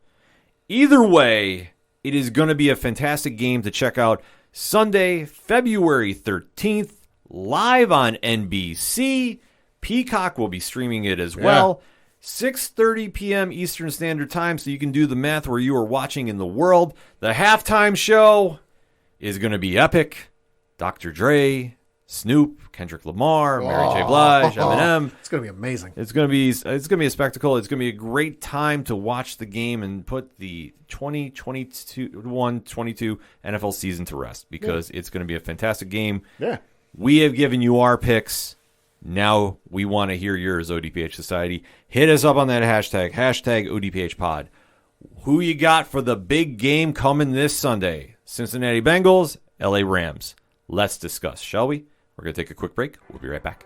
Either way, it is going to be a fantastic game to check out Sunday, February 13th, live on NBC. Peacock will be streaming it as well. 6:30 p.m. Eastern Standard Time, so you can do the math where you are watching in the world. The halftime show is going to be epic. Dr. Dre, Snoop, Kendrick Lamar, Mary J. Blige, Eminem. It's going to be amazing. It's going to be a spectacle. It's going to be a great time to watch the game and put the 2021-22 NFL season to rest because it's going to be a fantastic game. Yeah. We have given you our picks. Now we want to hear yours, ODPH Society. Hit us up on that hashtag ODPHpod. Who you got for the big game coming this Sunday? Cincinnati Bengals, LA Rams. Let's discuss, shall we? We're going to take a quick break. We'll be right back.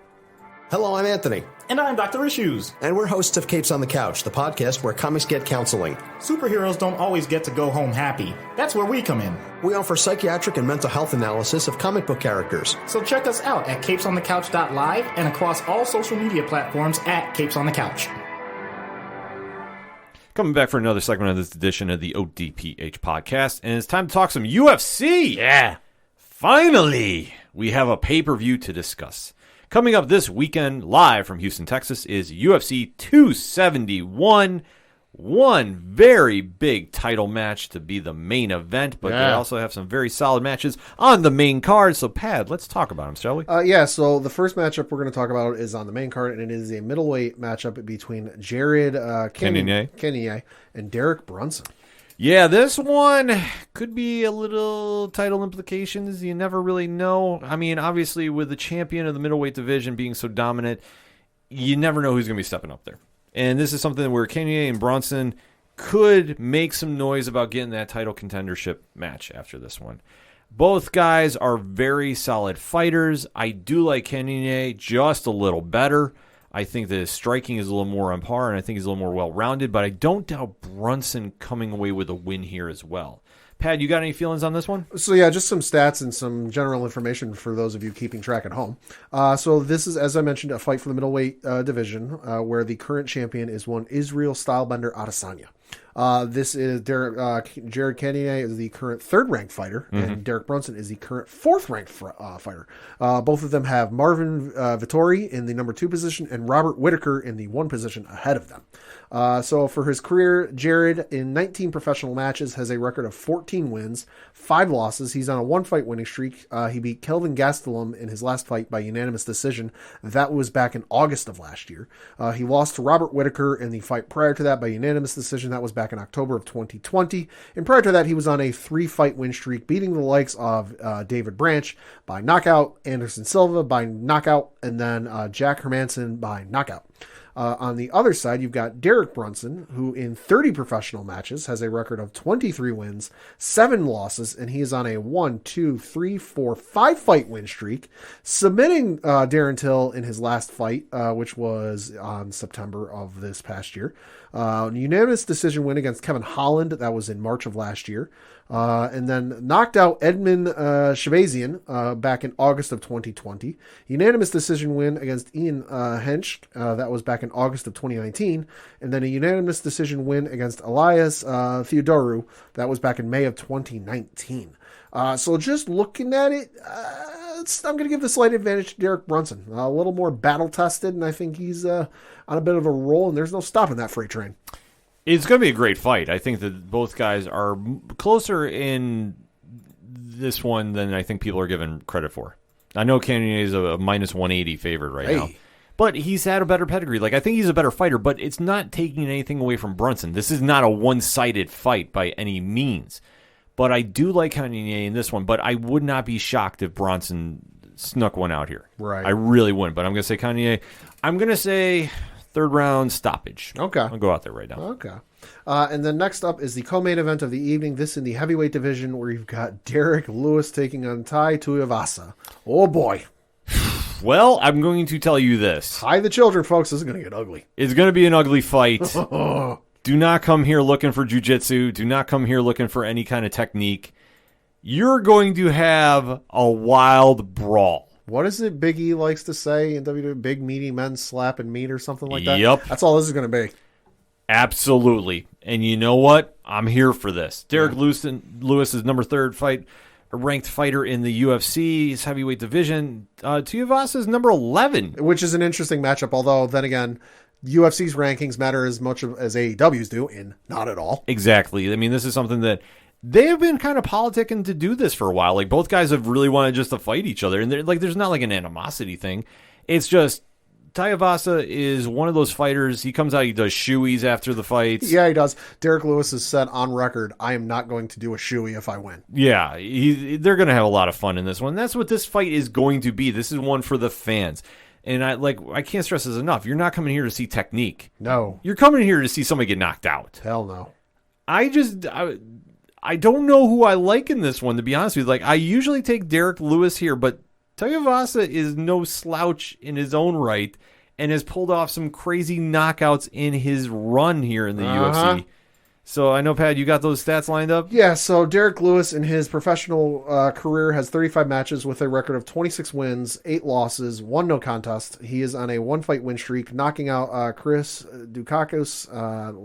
Hello, I'm Anthony. And I'm Dr. Issues. And we're hosts of Capes on the Couch, the podcast where comics get counseling. Superheroes don't always get to go home happy. That's where we come in. We offer psychiatric and mental health analysis of comic book characters. So check us out at capesonthecouch.live and across all social media platforms at Capes on the Couch. Coming back for another segment of this edition of the ODPH podcast, and it's time to talk some UFC. Yeah. Finally, we have a pay-per-view to discuss. Coming up this weekend, live from Houston, Texas, is UFC 271. One very big title match to be the main event, but they also have some very solid matches on the main card. So, Pad, let's talk about them, shall we? So the first matchup we're going to talk about is on the main card, and it is a middleweight matchup between Jared Cannonier and Derrick Brunson. Yeah, this one could be a little title implications. You never really know. I mean, obviously, with the champion of the middleweight division being so dominant, you never know who's going to be stepping up there. And this is something where Cannonier and Brunson could make some noise about getting that title contendership match after this one. Both guys are very solid fighters. I do like Cannonier just a little better. I think that his striking is a little more on par, and I think he's a little more well-rounded, but I don't doubt Brunson coming away with a win here as well. Pat, you got any feelings on this one? So, yeah, just some stats and some general information for those of you keeping track at home. So this is, as I mentioned, a fight for the middleweight division where the current champion is one Israel Stylebender Adesanya. This is Jared Cannonier is the current third-ranked fighter, and Derrick Brunson is the current fourth-ranked fighter. Both of them have Marvin Vettori in the number 2 position and Robert Whittaker in the 1 position ahead of them. So for his career, Jared, in 19 professional matches, has a record of 14 wins, 5 losses. He's on a 1-fight winning streak. He beat Kelvin Gastelum in his last fight by unanimous decision. That was back in August of last year. He lost to Robert Whittaker in the fight prior to that by unanimous decision. That was back in October of 2020. And prior to that, he was on a 3-fight win streak, beating the likes of David Branch by knockout, Anderson Silva by knockout, and then Jack Hermanson by knockout. On the other side, you've got Derrick Brunson, who in 30 professional matches has a record of 23 wins, 7 losses, and he is on a 5-fight win streak, submitting Darren Till in his last fight, which was on September of this past year. Unanimous decision win against Kevin Holland. That was in March of last year. And then knocked out Edmund Shabazian back in August of 2020. Unanimous decision win against Ian Hench. That was back in August of 2019. And then a unanimous decision win against Elias Theodoru. That was back in May of 2019. So just looking at it, I'm going to give the slight advantage to Derrick Brunson. A little more battle-tested, and I think he's on a bit of a roll, and there's no stopping that freight train. It's going to be a great fight. I think that both guys are closer in this one than I think people are given credit for. I know Cannonier is a minus 180 favorite right now. Hey. But he's had a better pedigree. Like, I think he's a better fighter, but it's not taking anything away from Brunson. This is not a one-sided fight by any means. But I do like Cannonier in this one, but I would not be shocked if Brunson snuck one out here. Right. I really wouldn't, but I'm going to say Cannonier. I'm going to say third round stoppage. Okay. I'll go out there right now. Okay. And then next up is the co-main event of the evening. This in the heavyweight division where you've got Derrick Lewis taking on Tai Tuivasa. Oh, boy. Well, I'm going to tell you this. Hi, the children, folks. This is going to get ugly. It's going to be an ugly fight. Do not come here looking for jiu-jitsu. Do not come here looking for any kind of technique. You're going to have a wild brawl. What is it Big E likes to say in WWE? Big meaty men slapping meat or something like that? Yep. That's all this is going to be. Absolutely. And you know what? I'm here for this. Derrick Lewis is number 3 fight, a ranked fighter in the UFC's heavyweight division. Tuivasa is number 11. Which is an interesting matchup, although then again, UFC's rankings matter as much as AEW's do, and not at all. Exactly. I mean, this is something that they have been kind of politicking to do this for a while. Like, both guys have really wanted just to fight each other. And there's not like an animosity thing. It's just Tuivasa is one of those fighters. He comes out, he does shoeys after the fights. Yeah, he does. Derrick Lewis has said on record, I am not going to do a shoey if I win. Yeah, they're going to have a lot of fun in this one. That's what this fight is going to be. This is one for the fans. And I can't stress this enough. You're not coming here to see technique. No. You're coming here to see somebody get knocked out. Hell no. I don't know who I like in this one, to be honest with you. Like, I usually take Derrick Lewis here, but Tuivasa is no slouch in his own right and has pulled off some crazy knockouts in his run here in the UFC. So I know, Pat, you got those stats lined up? Yeah, so Derrick Lewis in his professional career has 35 matches with a record of 26 wins, 8 losses, 1 no contest. He is on a 1-fight win streak, knocking out Chris Dukakis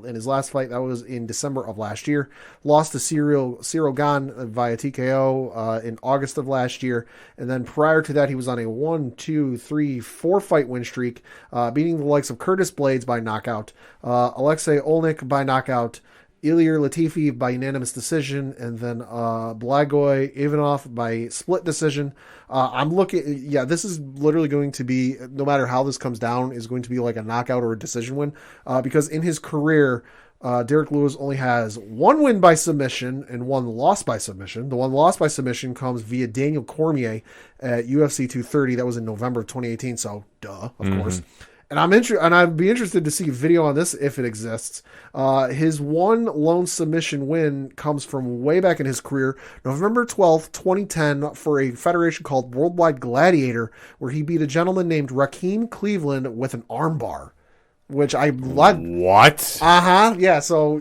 in his last fight. That was in December of last year. Lost to Cyril Gane via TKO in August of last year. And then prior to that, he was on a 4-fight win streak, beating the likes of Curtis Blades by knockout, Alexei Olnik by knockout, Ilir Latifi by unanimous decision, and then Blagoy Ivanov by split decision. I'm looking, this is literally going to be, no matter how this comes down, is going to be like a knockout or a decision win, because in his career, Derrick Lewis only has 1 win by submission and 1 loss by submission. The 1 loss by submission comes via Daniel Cormier at UFC 230. That was in November of 2018, so duh, of course. And I'd be interested to see a video on this if it exists. His 1 lone submission win comes from way back in his career, November 12th, 2010, for a federation called Worldwide Gladiator, where he beat a gentleman named Rakeem Cleveland with an armbar, which I love. What? Yeah, so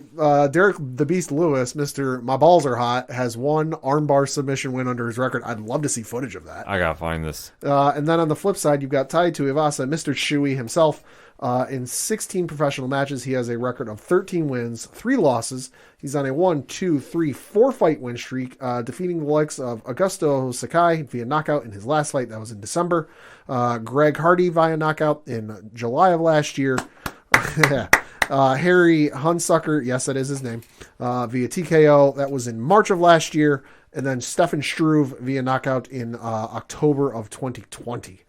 Derrick the Beast Lewis, Mr. My Balls Are Hot, has 1 armbar submission win under his record. I'd love to see footage of that. I got to find this. And then on the flip side, you've got Tai Tuivasa, Mr. Shui himself. In 16 professional matches, he has a record of 13 wins, 3 losses. He's on a 4-fight win streak, defeating the likes of Augusto Sakai via knockout in his last fight. That was in December. Greg Hardy via knockout in July of last year. Harry Hunsucker, yes, that is his name, via TKO. That was in March of last year. And then Stefan Struve via knockout in October of 2020.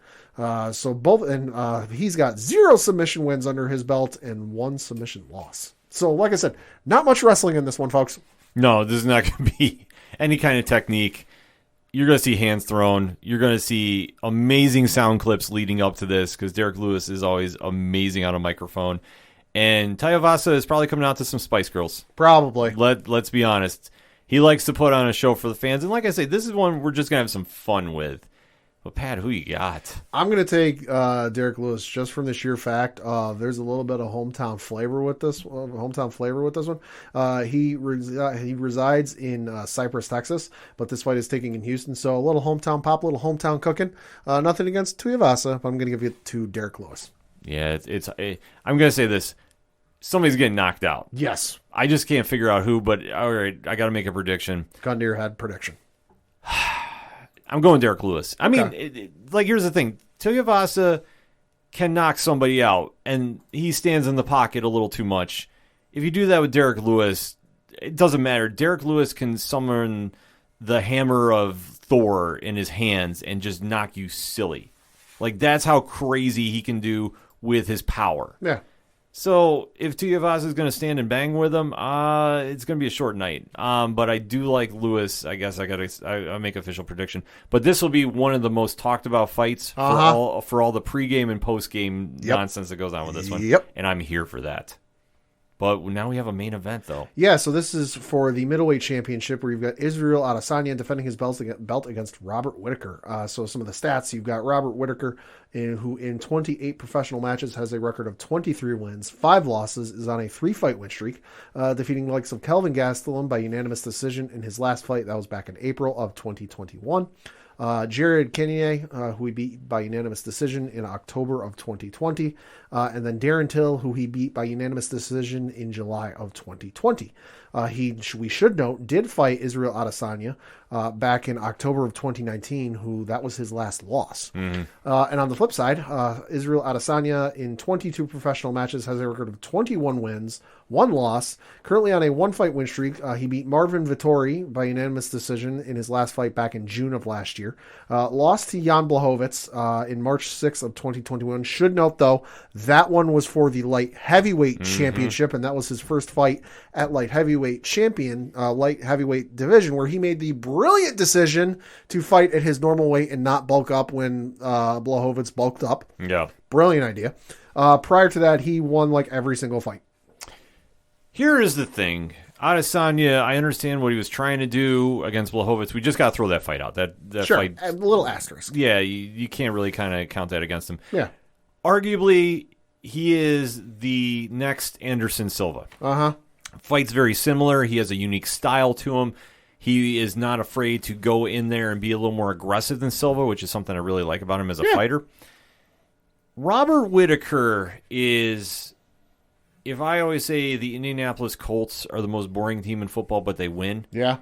So both, and he's got 0 submission wins under his belt and 1 submission loss. So like I said, not much wrestling in this one, folks. No, this is not going to be any kind of technique. You're going to see hands thrown. You're going to see amazing sound clips leading up to this, because Derrick Lewis is always amazing on a microphone. And Tuivasa is probably coming out to some Spice Girls. Probably. Let's be honest. He likes to put on a show for the fans. And like I say, this is one we're just going to have some fun with. But Pat, who you got? I'm going to take Derrick Lewis just from the sheer fact there's a little bit of hometown flavor with this one. He resides in Cypress, Texas, but this fight is taking in Houston. So a little hometown pop, a little hometown cooking. Nothing against Tuivasa, but I'm going to give it to Derrick Lewis. Yeah, I'm going to say this. Somebody's getting knocked out. Yes. I just can't figure out who, but all right, I got to make a prediction. Gun to your head, prediction. I'm going Derrick Lewis. I mean, here's the thing. Tuivasa can knock somebody out, and he stands in the pocket a little too much. If you do that with Derrick Lewis, it doesn't matter. Derrick Lewis can summon the hammer of Thor in his hands and just knock you silly. Like, that's how crazy he can do with his power. Yeah. So if Tuivasa is going to stand and bang with him, it's going to be a short night. But I do like Lewis. I guess I'll make official prediction. But this will be one of the most talked about fights for all the pregame and postgame nonsense that goes on with this one. Yep. And I'm here for that. But now we have a main event, though. Yeah, so this is for the middleweight championship where you've got Israel Adesanya defending his belt against Robert Whittaker. So some of the stats, you've got Robert Whittaker, who in 28 professional matches has a record of 23 wins, 5 losses, is on a 3-fight win streak, defeating the likes of Kelvin Gastelum by unanimous decision in his last fight. That was back in April of 2021. Jared Cannonier, who he beat by unanimous decision in October of 2020. And then Darren Till, who he beat by unanimous decision in July of 2020. We should note, did fight Israel Adesanya back in October of 2019, that was his last loss. And on the flip side, Israel Adesanya in 22 professional matches has a record of 21 wins, 1 loss, currently on a 1-fight win streak. He beat Marvin Vettori by unanimous decision in his last fight back in June of last year. Lost to Jan Blachowicz in March 6th of 2021. Should note, though, that one was for the light heavyweight championship, and that was his first fight at light heavyweight light heavyweight division, where he made the brilliant decision to fight at his normal weight and not bulk up when Blachowicz bulked up. Yeah. Brilliant idea. Prior to that, he won like every single fight. Here is the thing. Adesanya, I understand what he was trying to do against Blachowicz. We just got to throw that fight out. That Sure, fight, a little asterisk. yeah, you can't really kind of count that against him. Yeah. Arguably, he is the next Anderson Silva. Fights very similar. He has a unique style to him. He is not afraid to go in there and be a little more aggressive than Silva, which is something I really like about him as a fighter. Robert Whittaker is, if I always say the Indianapolis Colts are the most boring team in football, but they win. Yeah.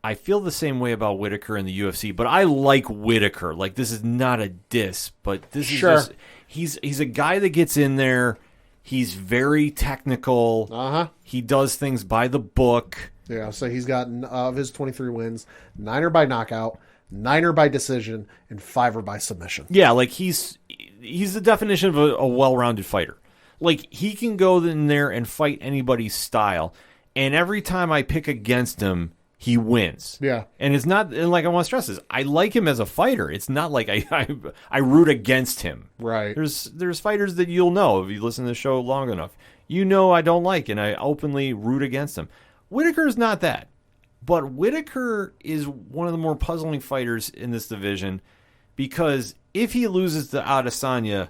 I feel the same way about Whittaker in the UFC, but I like Whittaker. Like, this is not a diss, but this is just, he's a guy that gets in there. He's very technical. He does things by the book. Yeah, so he's got, of his 23 wins, 9 are by knockout, 9 are by decision, and 5 are by submission. Yeah, like he's the definition of a well-rounded fighter. Like, he can go in there and fight anybody's style, and every time I pick against him, he wins. Yeah. And it's not, and like I want to stress this, I like him as a fighter. It's not like I root against him. Right. There's fighters that you'll know if you listen to the show long enough. You know I don't like, and I openly root against him. Whittaker's not that. But Whittaker is one of the more puzzling fighters in this division because if he loses to Adesanya,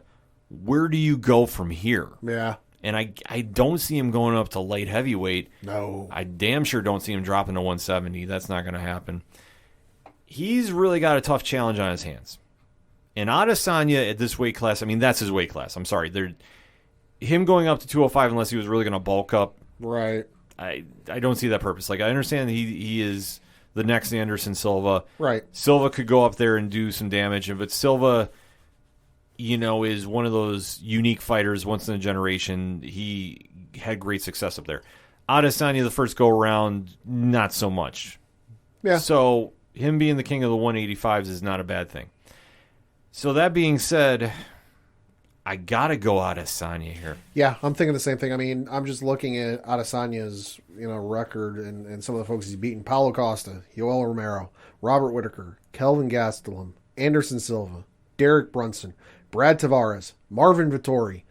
where do you go from here? Yeah. And I don't see him going up to light heavyweight. No. I damn sure don't see him dropping to 170. That's not going to happen. He's really got a tough challenge on his hands. And Adesanya at this weight class, I mean, that's his weight class. I'm sorry. Him going up to 205 unless he was really going to bulk up. Right. I don't see that purpose. Like, I understand he is the next Anderson Silva. Right. Silva could go up there and do some damage, but Silva, is one of those unique fighters once in a generation. He had great success up there. Adesanya, the first go-around, not so much. Yeah. So him being the king of the 185s is not a bad thing. So that being said, I got to go Adesanya here. Yeah, I'm thinking the same thing. I mean, I'm just looking at Adesanya's, record and some of the folks he's beaten. Paulo Costa, Yoel Romero, Robert Whittaker, Kelvin Gastelum, Anderson Silva, Derek Brunson, Brad Tavares, Marvin Vettori,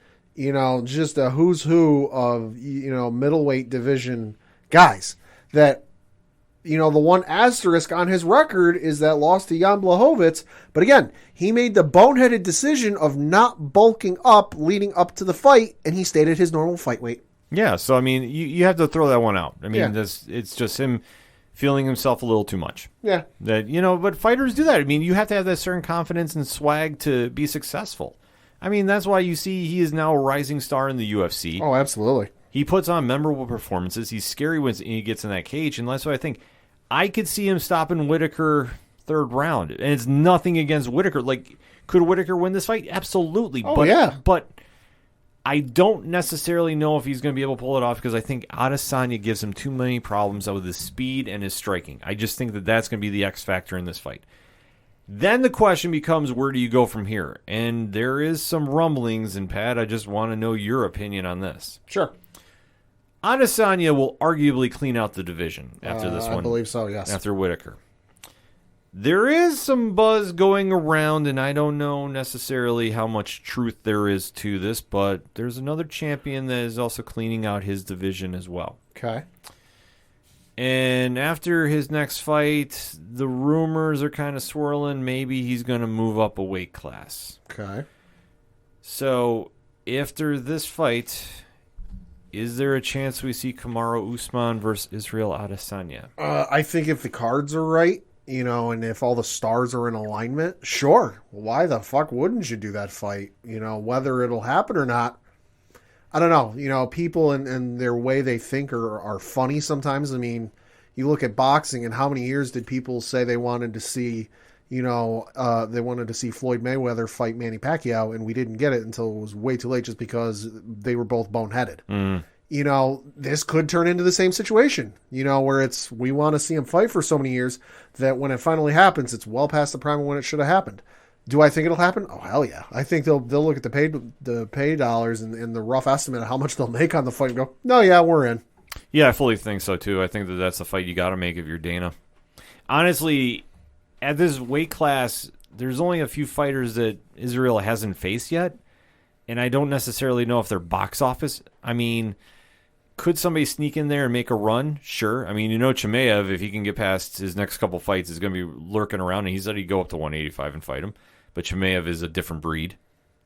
just a who's who of, middleweight division guys that, the one asterisk on his record is that loss to Jan Blachowicz. But again, he made the boneheaded decision of not bulking up leading up to the fight, and he stayed at his normal fight weight. Yeah, so, I mean, you have to throw that one out. I mean, Yeah. it's just him feeling himself a little too much. Yeah. That, but fighters do that. I mean, you have to have that certain confidence and swag to be successful. I mean, that's why you see he is now a rising star in the UFC. Oh, absolutely. He puts on memorable performances. He's scary when he gets in that cage, and that's what I think. I could see him stopping Whittaker third round, and it's nothing against Whittaker. Like, could Whittaker win this fight? Absolutely. Oh, yeah. But I don't necessarily know if he's going to be able to pull it off because I think Adesanya gives him too many problems with his speed and his striking. I just think that that's going to be the X factor in this fight. Then the question becomes, where do you go from here? And there is some rumblings, and Pat, I just want to know your opinion on this. Sure. Adesanya will arguably clean out the division after this one. I believe so, yes. After Whittaker. There is some buzz going around, and I don't know necessarily how much truth there is to this, but there's another champion that is also cleaning out his division as well. Okay. And after his next fight, the rumors are kind of swirling. Maybe he's going to move up a weight class. Okay. So after this fight, is there a chance we see Kamaru Usman versus Israel Adesanya? I think if the cards are right, and if all the stars are in alignment, sure. Why the fuck wouldn't you do that fight? Whether it'll happen or not, I don't know. People and their way they think are funny sometimes. I mean, you look at boxing and how many years did people say they wanted to see, they wanted to see Floyd Mayweather fight Manny Pacquiao, and we didn't get it until it was way too late just because they were both boneheaded. This could turn into the same situation, where we want to see him fight for so many years that when it finally happens, it's well past the prime of when it should have happened. Do I think it'll happen? Oh, hell yeah. I think they'll look at the pay dollars and the rough estimate of how much they'll make on the fight and go, no, yeah, we're in. Yeah, I fully think so, too. I think that's the fight you got to make if you're Dana. Honestly, at this weight class, there's only a few fighters that Israel hasn't faced yet, and I don't necessarily know if they're box office. I mean, could somebody sneak in there and make a run? Sure. I mean, Chimaev, if he can get past his next couple fights, is going to be lurking around, and he said he'd go up to 185 and fight him. But Chimaev is a different breed,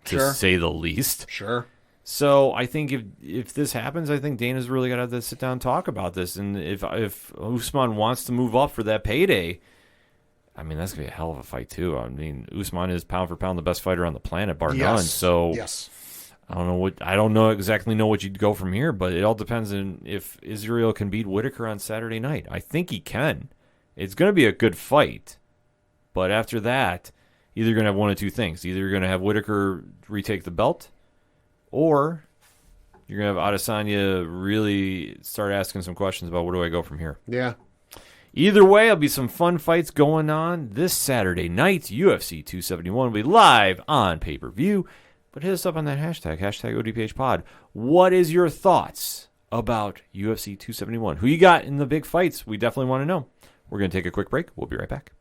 to say the least. Sure. So I think if this happens, I think Dana's really got to sit down and talk about this. And if Usman wants to move up for that payday, I mean, that's going to be a hell of a fight, too. I mean, Usman is pound for pound the best fighter on the planet, bar none. So yes. I don't exactly know what you'd go from here, but it all depends on if Israel can beat Whittaker on Saturday night. I think he can. It's going to be a good fight. But after that, either you're going to have one of two things. Either you're going to have Whittaker retake the belt, or you're going to have Adesanya really start asking some questions about where do I go from here. Yeah. Either way, there'll be some fun fights going on this Saturday night. UFC 271 will be live on pay-per-view. But hit us up on that hashtag ODPHpod. What is your thoughts about UFC 271? Who you got in the big fights? We definitely want to know. We're going to take a quick break. We'll be right back.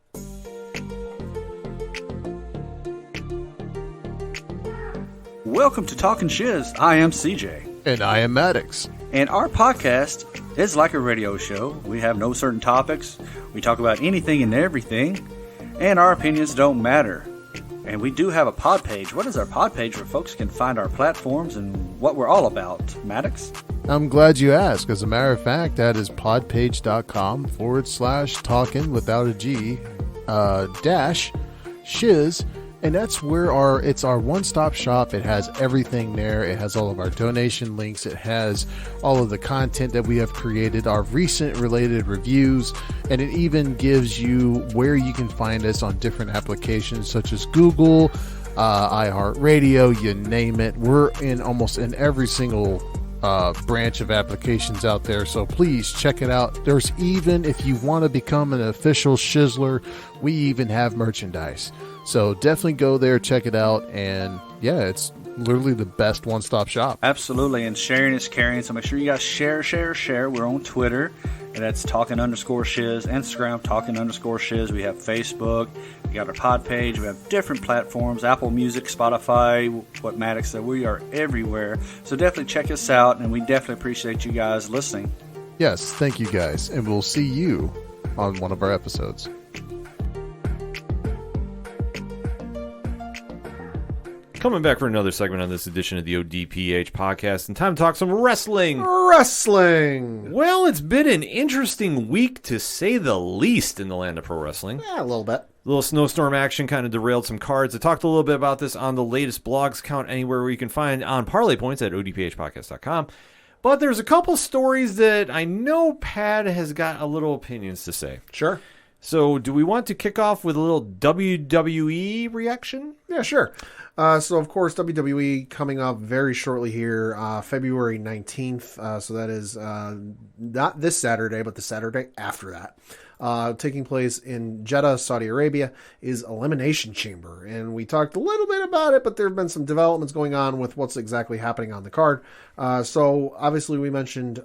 Welcome to Talkin' Shiz. I am CJ. And I am Maddox. And our podcast is like a radio show. We have no certain topics. We talk about anything and everything. And our opinions don't matter. And we do have a pod page. What is our pod page where folks can find our platforms and what we're all about? Maddox? I'm glad you asked. As a matter of fact, that is podpage.com/talkin without a G dash shiz. And that's where it's our one-stop shop. It has everything there. It has all of our donation links. It has all of the content that we have created, our recent related reviews, and it even gives you where you can find us on different applications such as Google, iHeartRadio, you name it. We're in almost in every single branch of applications out there, so please check it out. There's even, if you want to become an official Shizzler, we even have merchandise. So definitely go there, check it out, and yeah, it's literally the best one-stop shop. Absolutely, and sharing is caring, so make sure you guys share. We're on Twitter, and that's talking_shiz, Instagram, talking_shiz. We have Facebook, we got our pod page, we have different platforms, Apple Music, Spotify, what Maddox said, we are everywhere. So definitely check us out, and we definitely appreciate you guys listening. Yes, thank you guys, and we'll see you on one of our episodes. Coming back for another segment on this edition of the ODPH podcast, and time to talk some wrestling. Well, it's been an interesting week, to say the least, in the land of pro wrestling. Yeah, a little bit. A little snowstorm action kind of derailed some cards. I talked a little bit about this on the latest blogs count anywhere where you can find on Parlay Points at odphpodcast.com. But there's a couple stories that I know Pat has got a little opinions to say. Sure. So do we want to kick off with a little WWE reaction? Yeah, sure. So, of course, WWE coming up very shortly here, February 19th. So that is not this Saturday, but the Saturday after that. Taking place in Jeddah, Saudi Arabia, is Elimination Chamber. And we talked a little bit about it, but there have been some developments going on with what's exactly happening on the card. So, obviously, we mentioned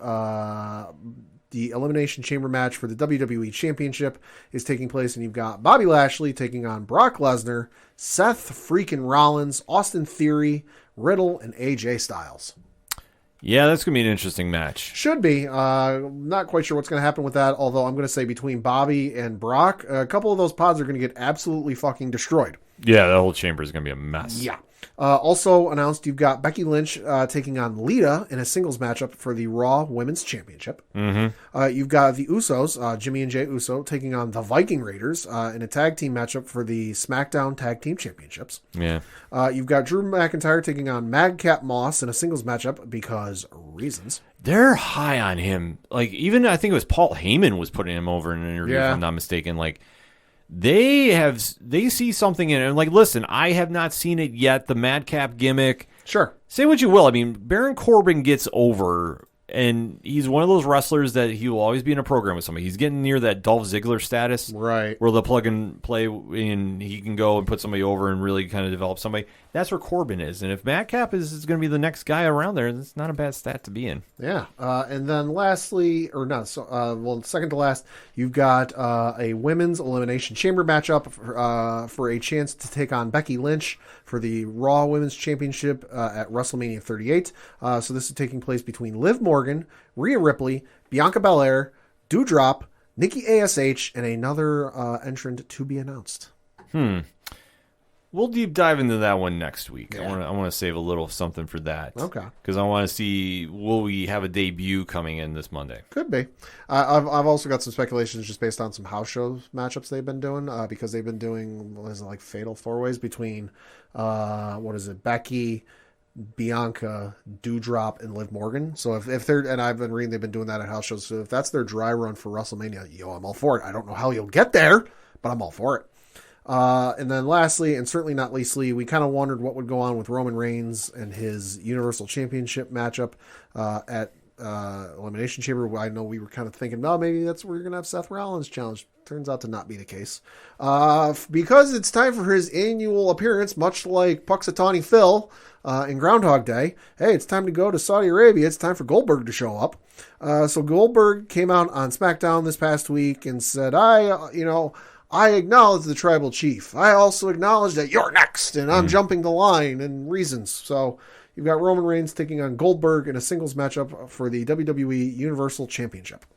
the Elimination Chamber match for the WWE Championship is taking place, and you've got Bobby Lashley taking on Brock Lesnar, Seth freaking Rollins, Austin Theory, Riddle, and AJ Styles. Yeah, that's going to be an interesting match. Should be. Not quite sure what's going to happen with that, although I'm going to say between Bobby and Brock, a couple of those pods are going to get absolutely fucking destroyed. Yeah, the whole chamber is going to be a mess. Yeah. Also announced, you've got Becky Lynch taking on Lita in a singles matchup for the Raw Women's Championship. Mm-hmm. You've got the Usos, Jimmy and Jay Uso, taking on the Viking Raiders in a tag team matchup for the SmackDown Tag Team Championships. Yeah. You've got Drew McIntyre taking on Madcap Moss in a singles matchup because reasons. They're high on him. Like, even I think it was Paul Heyman was putting him over in an interview, if I'm not mistaken. Like, they see something in it. And like, listen, I have not seen it yet. The Madcap gimmick. Sure. Say what you will. I mean, Baron Corbin gets over, and he's one of those wrestlers that he will always be in a program with somebody. He's getting near that Dolph Ziggler status. Right. Where they'll plug and play, and he can go and put somebody over and really kind of develop somebody. That's where Corbin is. And if Madcap is going to be the next guy around there, that's not a bad stat to be in. Yeah. And then lastly, or not, second to last, you've got a women's elimination chamber matchup for a chance to take on Becky Lynch for the Raw Women's Championship at WrestleMania 38. So this is taking place between Liv Morgan, Rhea Ripley, Bianca Belair, Doudrop, Nikki ASH, and another entrant to be announced. We'll deep dive into that one next week. Yeah. I want to save a little something for that. Okay. Because I want to see, will we have a debut coming in this Monday? Could be. I've also got some speculations just based on some house show matchups they've been doing because they've been doing, what is it, like fatal four-ways between, Becky, Bianca, Doudrop, and Liv Morgan. So if they're, and I've been reading they've been doing that at house shows, so if that's their dry run for WrestleMania, I'm all for it. I don't know how you'll get there, but I'm all for it. And then lastly, and certainly not leastly, we kind of wondered what would go on with Roman Reigns and his Universal Championship matchup at Elimination Chamber. I know we were kind of thinking, no, maybe that's where you're going to have Seth Rollins challenge. Turns out to not be the case. Because it's time for his annual appearance, much like Puxatawny Phil in Groundhog Day. Hey, it's time to go to Saudi Arabia. It's time for Goldberg to show up. So Goldberg came out on SmackDown this past week and said, I acknowledge the tribal chief. I also acknowledge that you're next, and I'm jumping the line and reasons. So you've got Roman Reigns taking on Goldberg in a singles matchup for the WWE Universal Championship.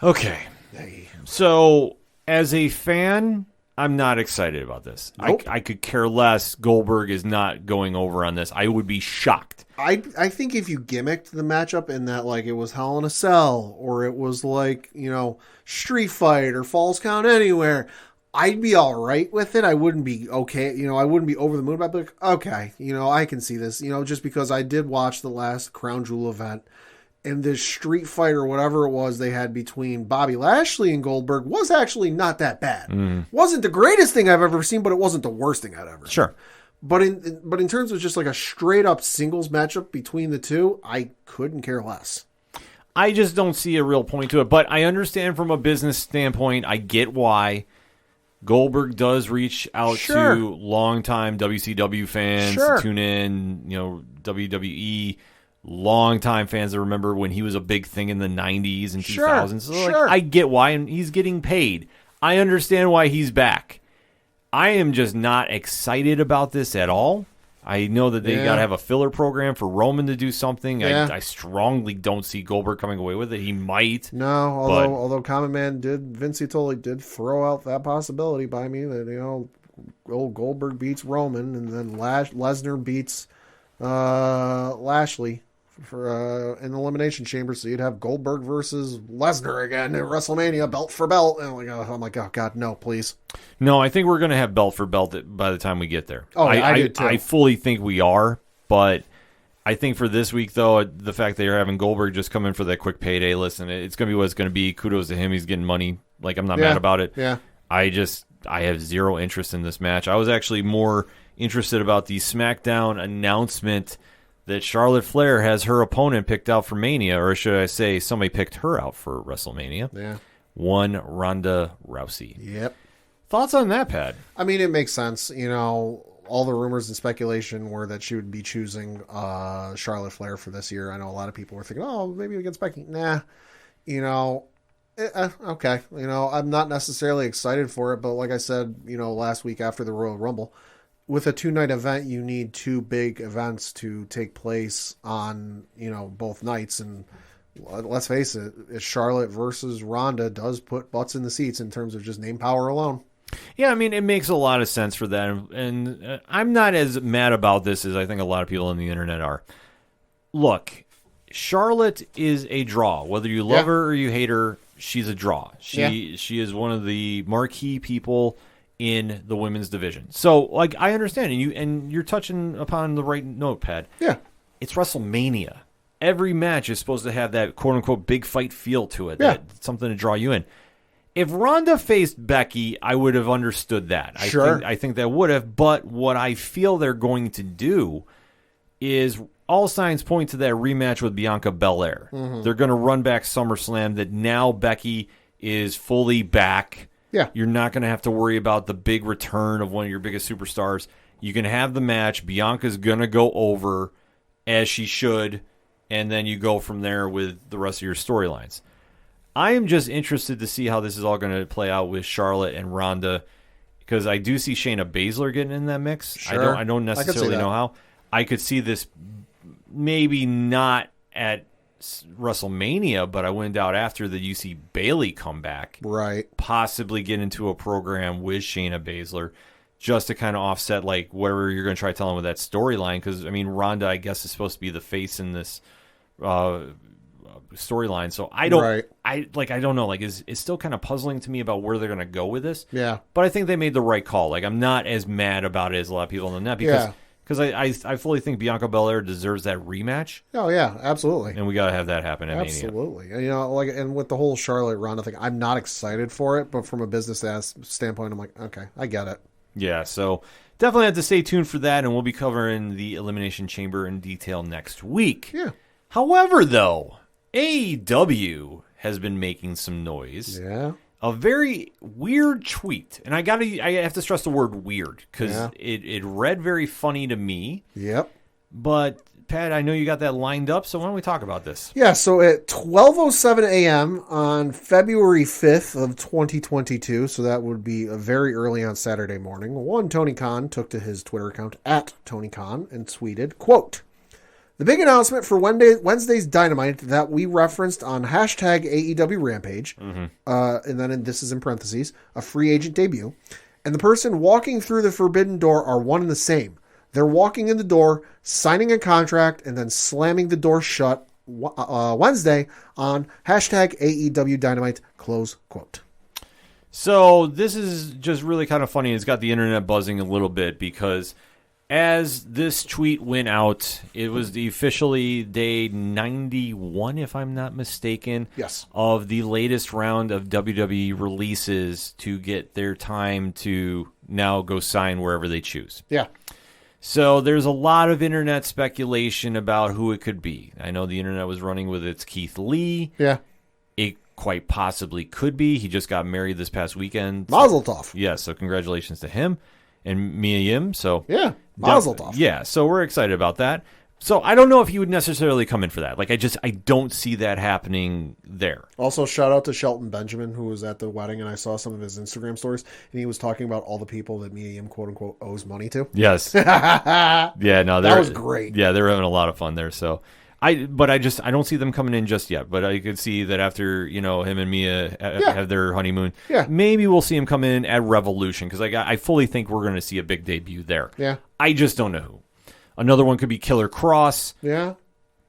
Okay. So as a fan, I'm not excited about this. Nope. I could care less. Goldberg is not going over on this. I would be shocked. I think if you gimmicked the matchup in that, like, it was Hell in a Cell, or it was like, Street Fight or Falls Count Anywhere, I'd be all right with it. I wouldn't be okay. I wouldn't be over the moon about it. But okay, I can see this, just because I did watch the last Crown Jewel event, and this Street Fight or whatever it was they had between Bobby Lashley and Goldberg was actually not that bad. Wasn't the greatest thing I've ever seen, but it wasn't the worst thing I'd ever seen. Sure. But in terms of just like a straight up singles matchup between the two, I couldn't care less. I just don't see a real point to it. But I understand from a business standpoint, I get why Goldberg does reach out to longtime WCW fans to tune in, WWE, longtime fans that remember when he was a big thing in the 90s and 2000s. So I get why, and he's getting paid. I understand why he's back. I am just not excited about this at all. I know that they got to have a filler program for Roman to do something. Yeah. I strongly don't see Goldberg coming away with it. He might. No, although Common Man Vince Totally did throw out that possibility by me that, old Goldberg beats Roman and then Lesnar beats Lashley for an Elimination Chamber, so you'd have Goldberg versus Lesnar again at WrestleMania, belt for belt. And I'm like, oh God, no, please. No, I think we're going to have belt for belt by the time we get there. Oh, I do too. I fully think we are, but I think for this week, though, the fact that you're having Goldberg just come in for that quick payday, listen, it's going to be what it's going to be. Kudos to him. He's getting money Like, I'm not mad about it. Yeah. I have zero interest in this match. I was actually more interested about the SmackDown announcement that Charlotte Flair has her opponent picked out for Mania, or should I say somebody picked her out for WrestleMania. Yeah. One Ronda Rousey. Yep. Thoughts on that, Pat? I mean, it makes sense. You know, all the rumors and speculation were that she would be choosing Charlotte Flair for this year. I know a lot of people were thinking, oh, maybe against Becky. Nah. You know, okay. You know, I'm not necessarily excited for it, but like I said, you know, last week after the Royal Rumble, with a 2-night event, you need 2 big events to take place on, you know, both nights. And let's face it, Charlotte versus Ronda does put butts in the seats in terms of just name power alone. Yeah, I mean, it makes a lot of sense for that. And I'm not as mad about this as I think a lot of people on the internet are. Look, Charlotte is a draw. Whether you love her or you hate her, she's a draw. She is one of the marquee people in the women's division. So, like, I understand, and you're touching upon the right notepad. Yeah. It's WrestleMania. Every match is supposed to have that quote-unquote big fight feel to it. Yeah. Something to draw you in. If Ronda faced Becky, I would have understood that. Sure. I think that would have. But what I feel they're going to do is all signs point to that rematch with Bianca Belair. Mm-hmm. They're going to run back SummerSlam, that now Becky is fully back. Yeah. You're not going to have to worry about the big return of one of your biggest superstars. You can have the match. Bianca's going to go over as she should, and then you go from there with the rest of your storylines. I am just interested to see how this is all going to play out with Charlotte and Ronda, because I do see Shayna Baszler getting in that mix. Sure. I don't necessarily know how. I could see this maybe not at WrestleMania, but I wouldn't doubt after that you see Bayley come back. Right. Possibly get into a program with Shayna Baszler just to kind of offset like whatever you're going to try telling with that storyline. Because, I mean, Ronda, I guess, is supposed to be the face in this storyline. So I don't, Right. I don't know. Like, it's still kind of puzzling to me about where they're going to go with this. Yeah. But I think they made the right call. Like, I'm not as mad about it as a lot of people on the net because. Yeah. Because I fully think Bianca Belair deserves that rematch. Oh yeah, absolutely. And we got to have that happen at Mania. Absolutely. And, you know, like, and with the whole Charlotte Ronda thing, I'm not excited for it, but from a business standpoint, I'm like, okay, I get it. Yeah, so definitely have to stay tuned for that, and we'll be covering the Elimination Chamber in detail next week. Yeah. However, though, AEW has been making some noise. Yeah. A very weird tweet, and I have to stress the word weird because it read very funny to me. Yep. But Pat, I know you got that lined up, so why don't we talk about this? Yeah. So at 12:07 a.m. on February 5th of 2022, so that would be very early on Saturday morning, one Tony Khan took to his Twitter account at Tony Khan and tweeted, quote, "The big announcement for Wednesday's Dynamite that we referenced on hashtag AEW Rampage," and then this is in parentheses, "a free agent debut, and the person walking through the forbidden door are one and the same. They're walking in the door, signing a contract, and then slamming the door shut Wednesday on hashtag AEW Dynamite," close quote. So this is just really kind of funny. It's got the internet buzzing a little bit because as this tweet went out, it was officially day 91, if I'm not mistaken, Yes. of the latest round of WWE releases to get their time to now go sign wherever they choose. Yeah. So there's a lot of internet speculation about who it could be. I know the internet was running with it's Keith Lee. Yeah. It quite possibly could be. He just got married this past weekend. Mazel tov. Yeah, so congratulations to him and Mia Yim. So Yeah. Mazel tov. yeah, so we're excited about that. So I don't know if he would necessarily come in for that. Like, I don't see that happening there. Also, shout out to Shelton Benjamin, who was at the wedding, and I saw some of his Instagram stories, and he was talking about all the people that Mia Yim, quote unquote, owes money to. Yes. Yeah, no, That was great. Yeah, they were having a lot of fun there. So I don't see them coming in just yet. But I could see that after, you know, him and Mia have their honeymoon, maybe we'll see him come in at Revolution, because I fully think we're going to see a big debut there. Yeah. I just don't know who. Another one could be Killer Cross. Yeah.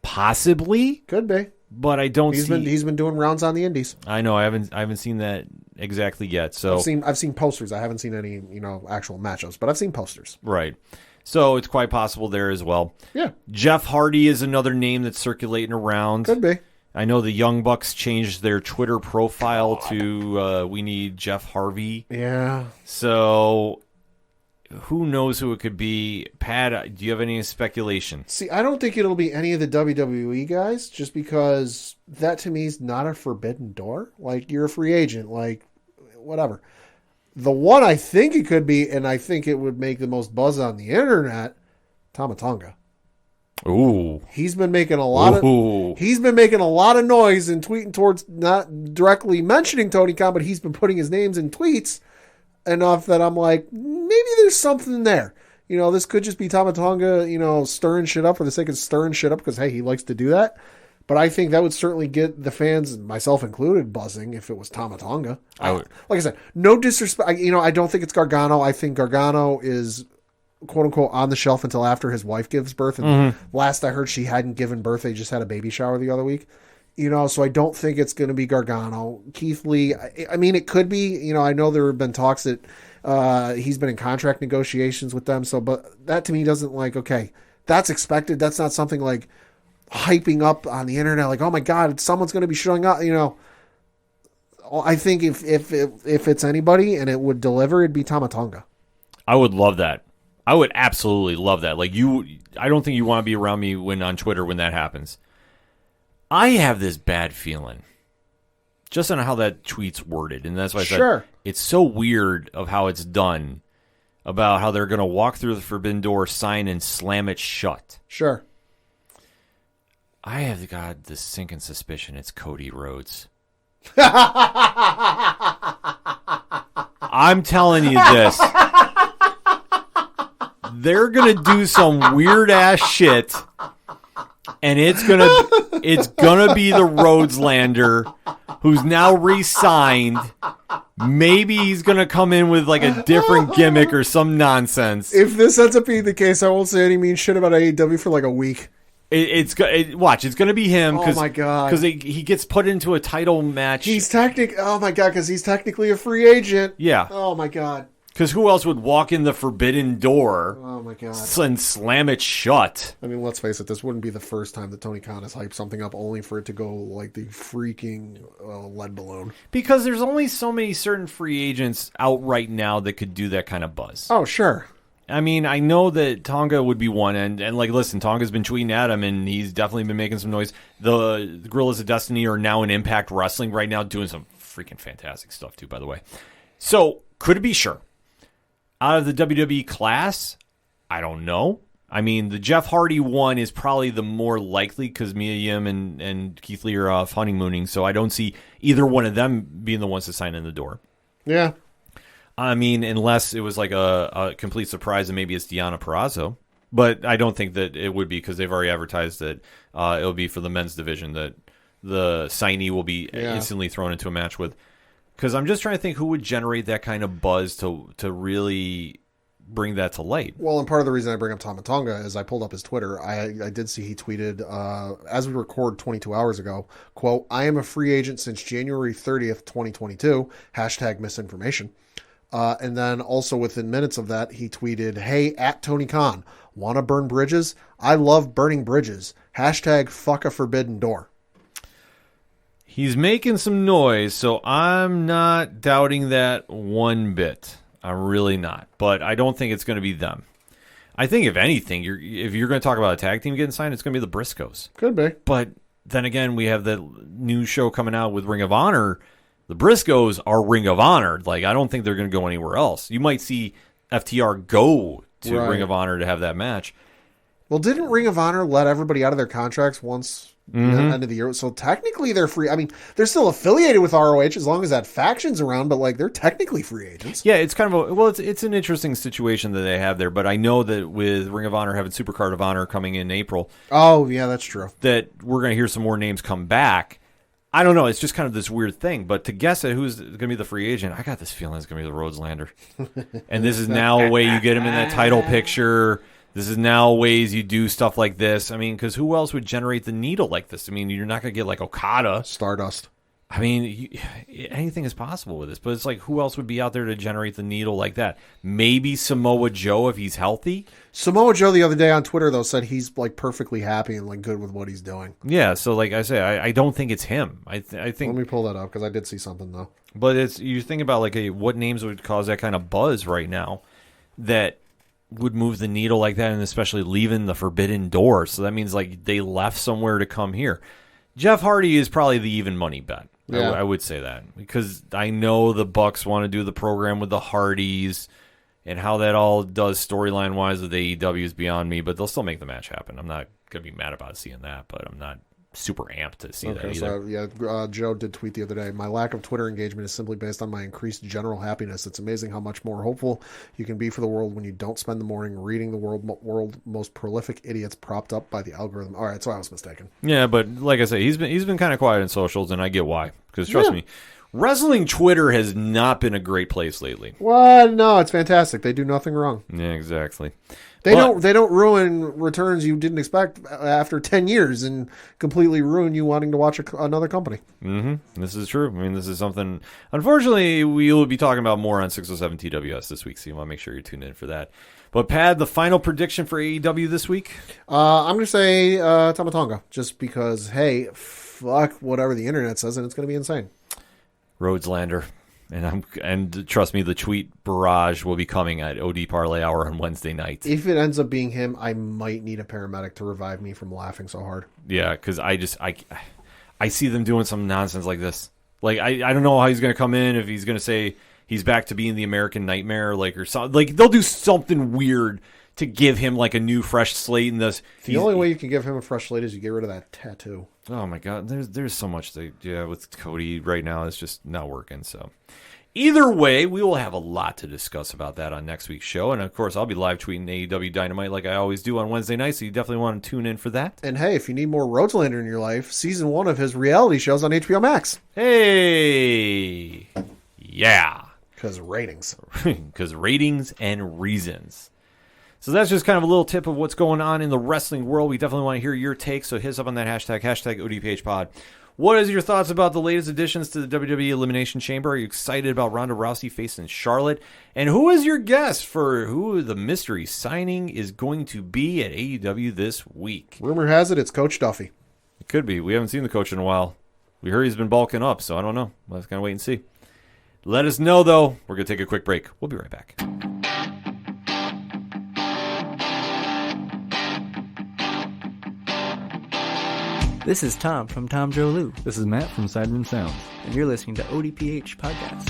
Possibly. Could be. But I don't see. He's been doing rounds on the indies. I know. I haven't seen that exactly yet. So I've seen posters. I haven't seen any, you know, actual matchups, but I've seen posters. Right. So it's quite possible there as well. Yeah. Jeff Hardy is another name that's circulating around. Could be. I know the Young Bucks changed their Twitter profile to we need Jeff Harvey. Yeah. So who knows who it could be? Pat, do you have any speculation? See, I don't think it'll be any of the WWE guys, just because that to me is not a forbidden door. Like, you're a free agent, like, whatever. The one I think it could be, and I think it would make the most buzz on the internet, Tama Tonga. Ooh. He's been making a lot of noise and tweeting towards, not directly mentioning Tony Khan, but he's been putting his names in tweets enough that I'm like, maybe there's something there. You know, this could just be Tama Tonga, you know, stirring shit up for the sake of stirring shit up because, hey, he likes to do that. But I think that would certainly get the fans, myself included, buzzing if it was Tama Tonga. Like I said, no disrespect. I don't think it's Gargano. I think Gargano is, quote unquote, on the shelf until after his wife gives birth. And last I heard, she hadn't given birth. They just had a baby shower the other week. You know, so I don't think it's going to be Gargano. Keith Lee, I mean, it could be. You know, I know there have been talks that he's been in contract negotiations with them. So, but that to me doesn't okay, that's expected. That's not something like hyping up on the internet, like, oh my God, someone's going to be showing up. You know, I think if it's anybody and it would deliver, it'd be Tama Tonga. I would love that. I would absolutely love that. Like, I don't think you want to be around me on Twitter when that happens. I have this bad feeling just on how that tweet's worded, and that's why I said it's so weird of how it's done, about how they're going to walk through the forbidden door, sign, and slam it shut. Sure. I have got this sinking suspicion it's Cody Rhodes. I'm telling you this. They're going to do some weird-ass shit, and it's gonna be the Rhodelander who's now re-signed. Maybe he's gonna come in with like a different gimmick or some nonsense. If this ends up being the case, I won't say any mean shit about AEW for like a week. It's gonna be him. Oh my God! Because he gets put into a title match. Oh my God! Because he's technically a free agent. Yeah. Oh my God. Because who else would walk in the forbidden door? Oh my God! And slam it shut? I mean, let's face it. This wouldn't be the first time that Tony Khan has hyped something up, only for it to go like the freaking lead balloon. Because there's only so many certain free agents out right now that could do that kind of buzz. Oh sure. I mean, I know that Tonga would be one, and like, listen, Tonga's been tweeting at him, and he's definitely been making some noise. The Guerrillas of Destiny are now in Impact Wrestling right now, doing some freaking fantastic stuff, too, by the way. So, could it be? Sure. Out of the WWE class, I don't know. I mean, the Jeff Hardy one is probably the more likely, because Mia Yim and Keith Lee are off honeymooning, so I don't see either one of them being the ones to sign in the door. Yeah. I mean, unless it was like a complete surprise and maybe it's Deonna Purrazzo. But I don't think that it would be, because they've already advertised that it'll be for the men's division that the signee will be instantly thrown into a match with. Because I'm just trying to think who would generate that kind of buzz to really bring that to light. Well, and part of the reason I bring up Tama Tonga is I pulled up his Twitter. I did see he tweeted, as we record 22 hours ago, quote, "I am a free agent since January 30th, 2022, hashtag misinformation." And then also within minutes of that, he tweeted, "Hey, at Tony Khan, want to burn bridges? I love burning bridges. Hashtag fuck a forbidden door." He's making some noise, so I'm not doubting that one bit. I'm really not. But I don't think it's going to be them. I think, if anything, if you're going to talk about a tag team getting signed, it's going to be the Briscoes. Could be. But then again, we have the new show coming out with Ring of Honor. The Briscoes are Ring of Honor. Like, I don't think they're going to go anywhere else. You might see FTR go to Ring of Honor to have that match. Well, didn't Ring of Honor let everybody out of their contracts once at the end of the year? So technically they're free. I mean, they're still affiliated with ROH as long as that faction's around, but like, they're technically free agents. Yeah, it's kind of it's an interesting situation that they have there, but I know that with Ring of Honor having Supercard of Honor coming in April. Oh, yeah, that's true. That we're going to hear some more names come back. I don't know. It's just kind of this weird thing. But to guess at who's going to be the free agent, I got this feeling it's going to be the Rhodelander. And this is now a way you get him in that title picture. This is now ways you do stuff like this. I mean, because who else would generate the needle like this? I mean, you're not going to get like Okada. Stardust. I mean, anything is possible with this, but it's like, who else would be out there to generate the needle like that? Maybe Samoa Joe if he's healthy. Samoa Joe the other day on Twitter, though, said he's like perfectly happy and like good with what he's doing. Yeah, so like I say, I don't think it's him. I think. Let me pull that up because I did see something though. But it's, you think about like what names would cause that kind of buzz right now that would move the needle like that, and especially leaving the forbidden door. So that means like they left somewhere to come here. Jeff Hardy is probably the even money bet. Yeah. I would say that, because I know the Bucks want to do the program with the Hardys, and how that all does storyline wise with AEW is beyond me, but they'll still make the match happen. I'm not going to be mad about seeing that, but I'm not super amped to see that either. So Joe did tweet the other day, my lack of Twitter engagement is simply based on my increased general happiness. It's amazing how much more hopeful you can be for the world when you don't spend the morning reading the world most prolific idiots propped up by the algorithm. All right, so I was mistaken. Yeah, but like I say, he's been kind of quiet in socials, and I get why, because trust me, wrestling Twitter has not been a great place lately. What? No, it's fantastic. They do nothing wrong. Yeah, exactly. They don't ruin returns you didn't expect after 10 years and completely ruin you wanting to watch another company. Mm-hmm. This is true. I mean, this is something, unfortunately, we will be talking about more on 607 TWS this week, so you want to make sure you're tuned in for that. But, Pad, the final prediction for AEW this week? I'm going to say Tama Tonga, just because, hey, fuck whatever the internet says, and it's going to be insane. Rhodelander. And trust me, the tweet barrage will be coming at OD Parlay Hour on Wednesday night. If it ends up being him, I might need a paramedic to revive me from laughing so hard. Yeah, because I see them doing some nonsense like this. Like, I don't know how he's going to come in, if he's going to say he's back to being the American Nightmare, like, or something. Like, they'll do something weird to give him like a new fresh slate in this. The only way you can give him a fresh slate is you get rid of that tattoo. Oh my God, there's so much with Cody right now. It's just not working. So either way, we will have a lot to discuss about that on next week's show, and of course, I'll be live tweeting AEW Dynamite like I always do on Wednesday night. So you definitely want to tune in for that. And hey, if you need more Rhodelander in your life, season 1 of his reality shows on HBO Max. Hey, yeah, because ratings, because ratings and reasons. So that's just kind of a little tip of what's going on in the wrestling world. We definitely want to hear your takes, so hit us up on that hashtag ODPHpod. What is your thoughts about the latest additions to the WWE Elimination Chamber? Are you excited about Ronda Rousey facing Charlotte? And who is your guess for who the mystery signing is going to be at AEW this week? Rumor has it it's Coach Duffy. It could be. We haven't seen the coach in a while. We heard he's been bulking up, so I don't know. Let's kind of wait and see. Let us know, though. We're going to take a quick break. We'll be right back. This is Tom from Tom Joe Lou. This is Matt from Sideroom Sounds. And you're listening to ODPH Podcast.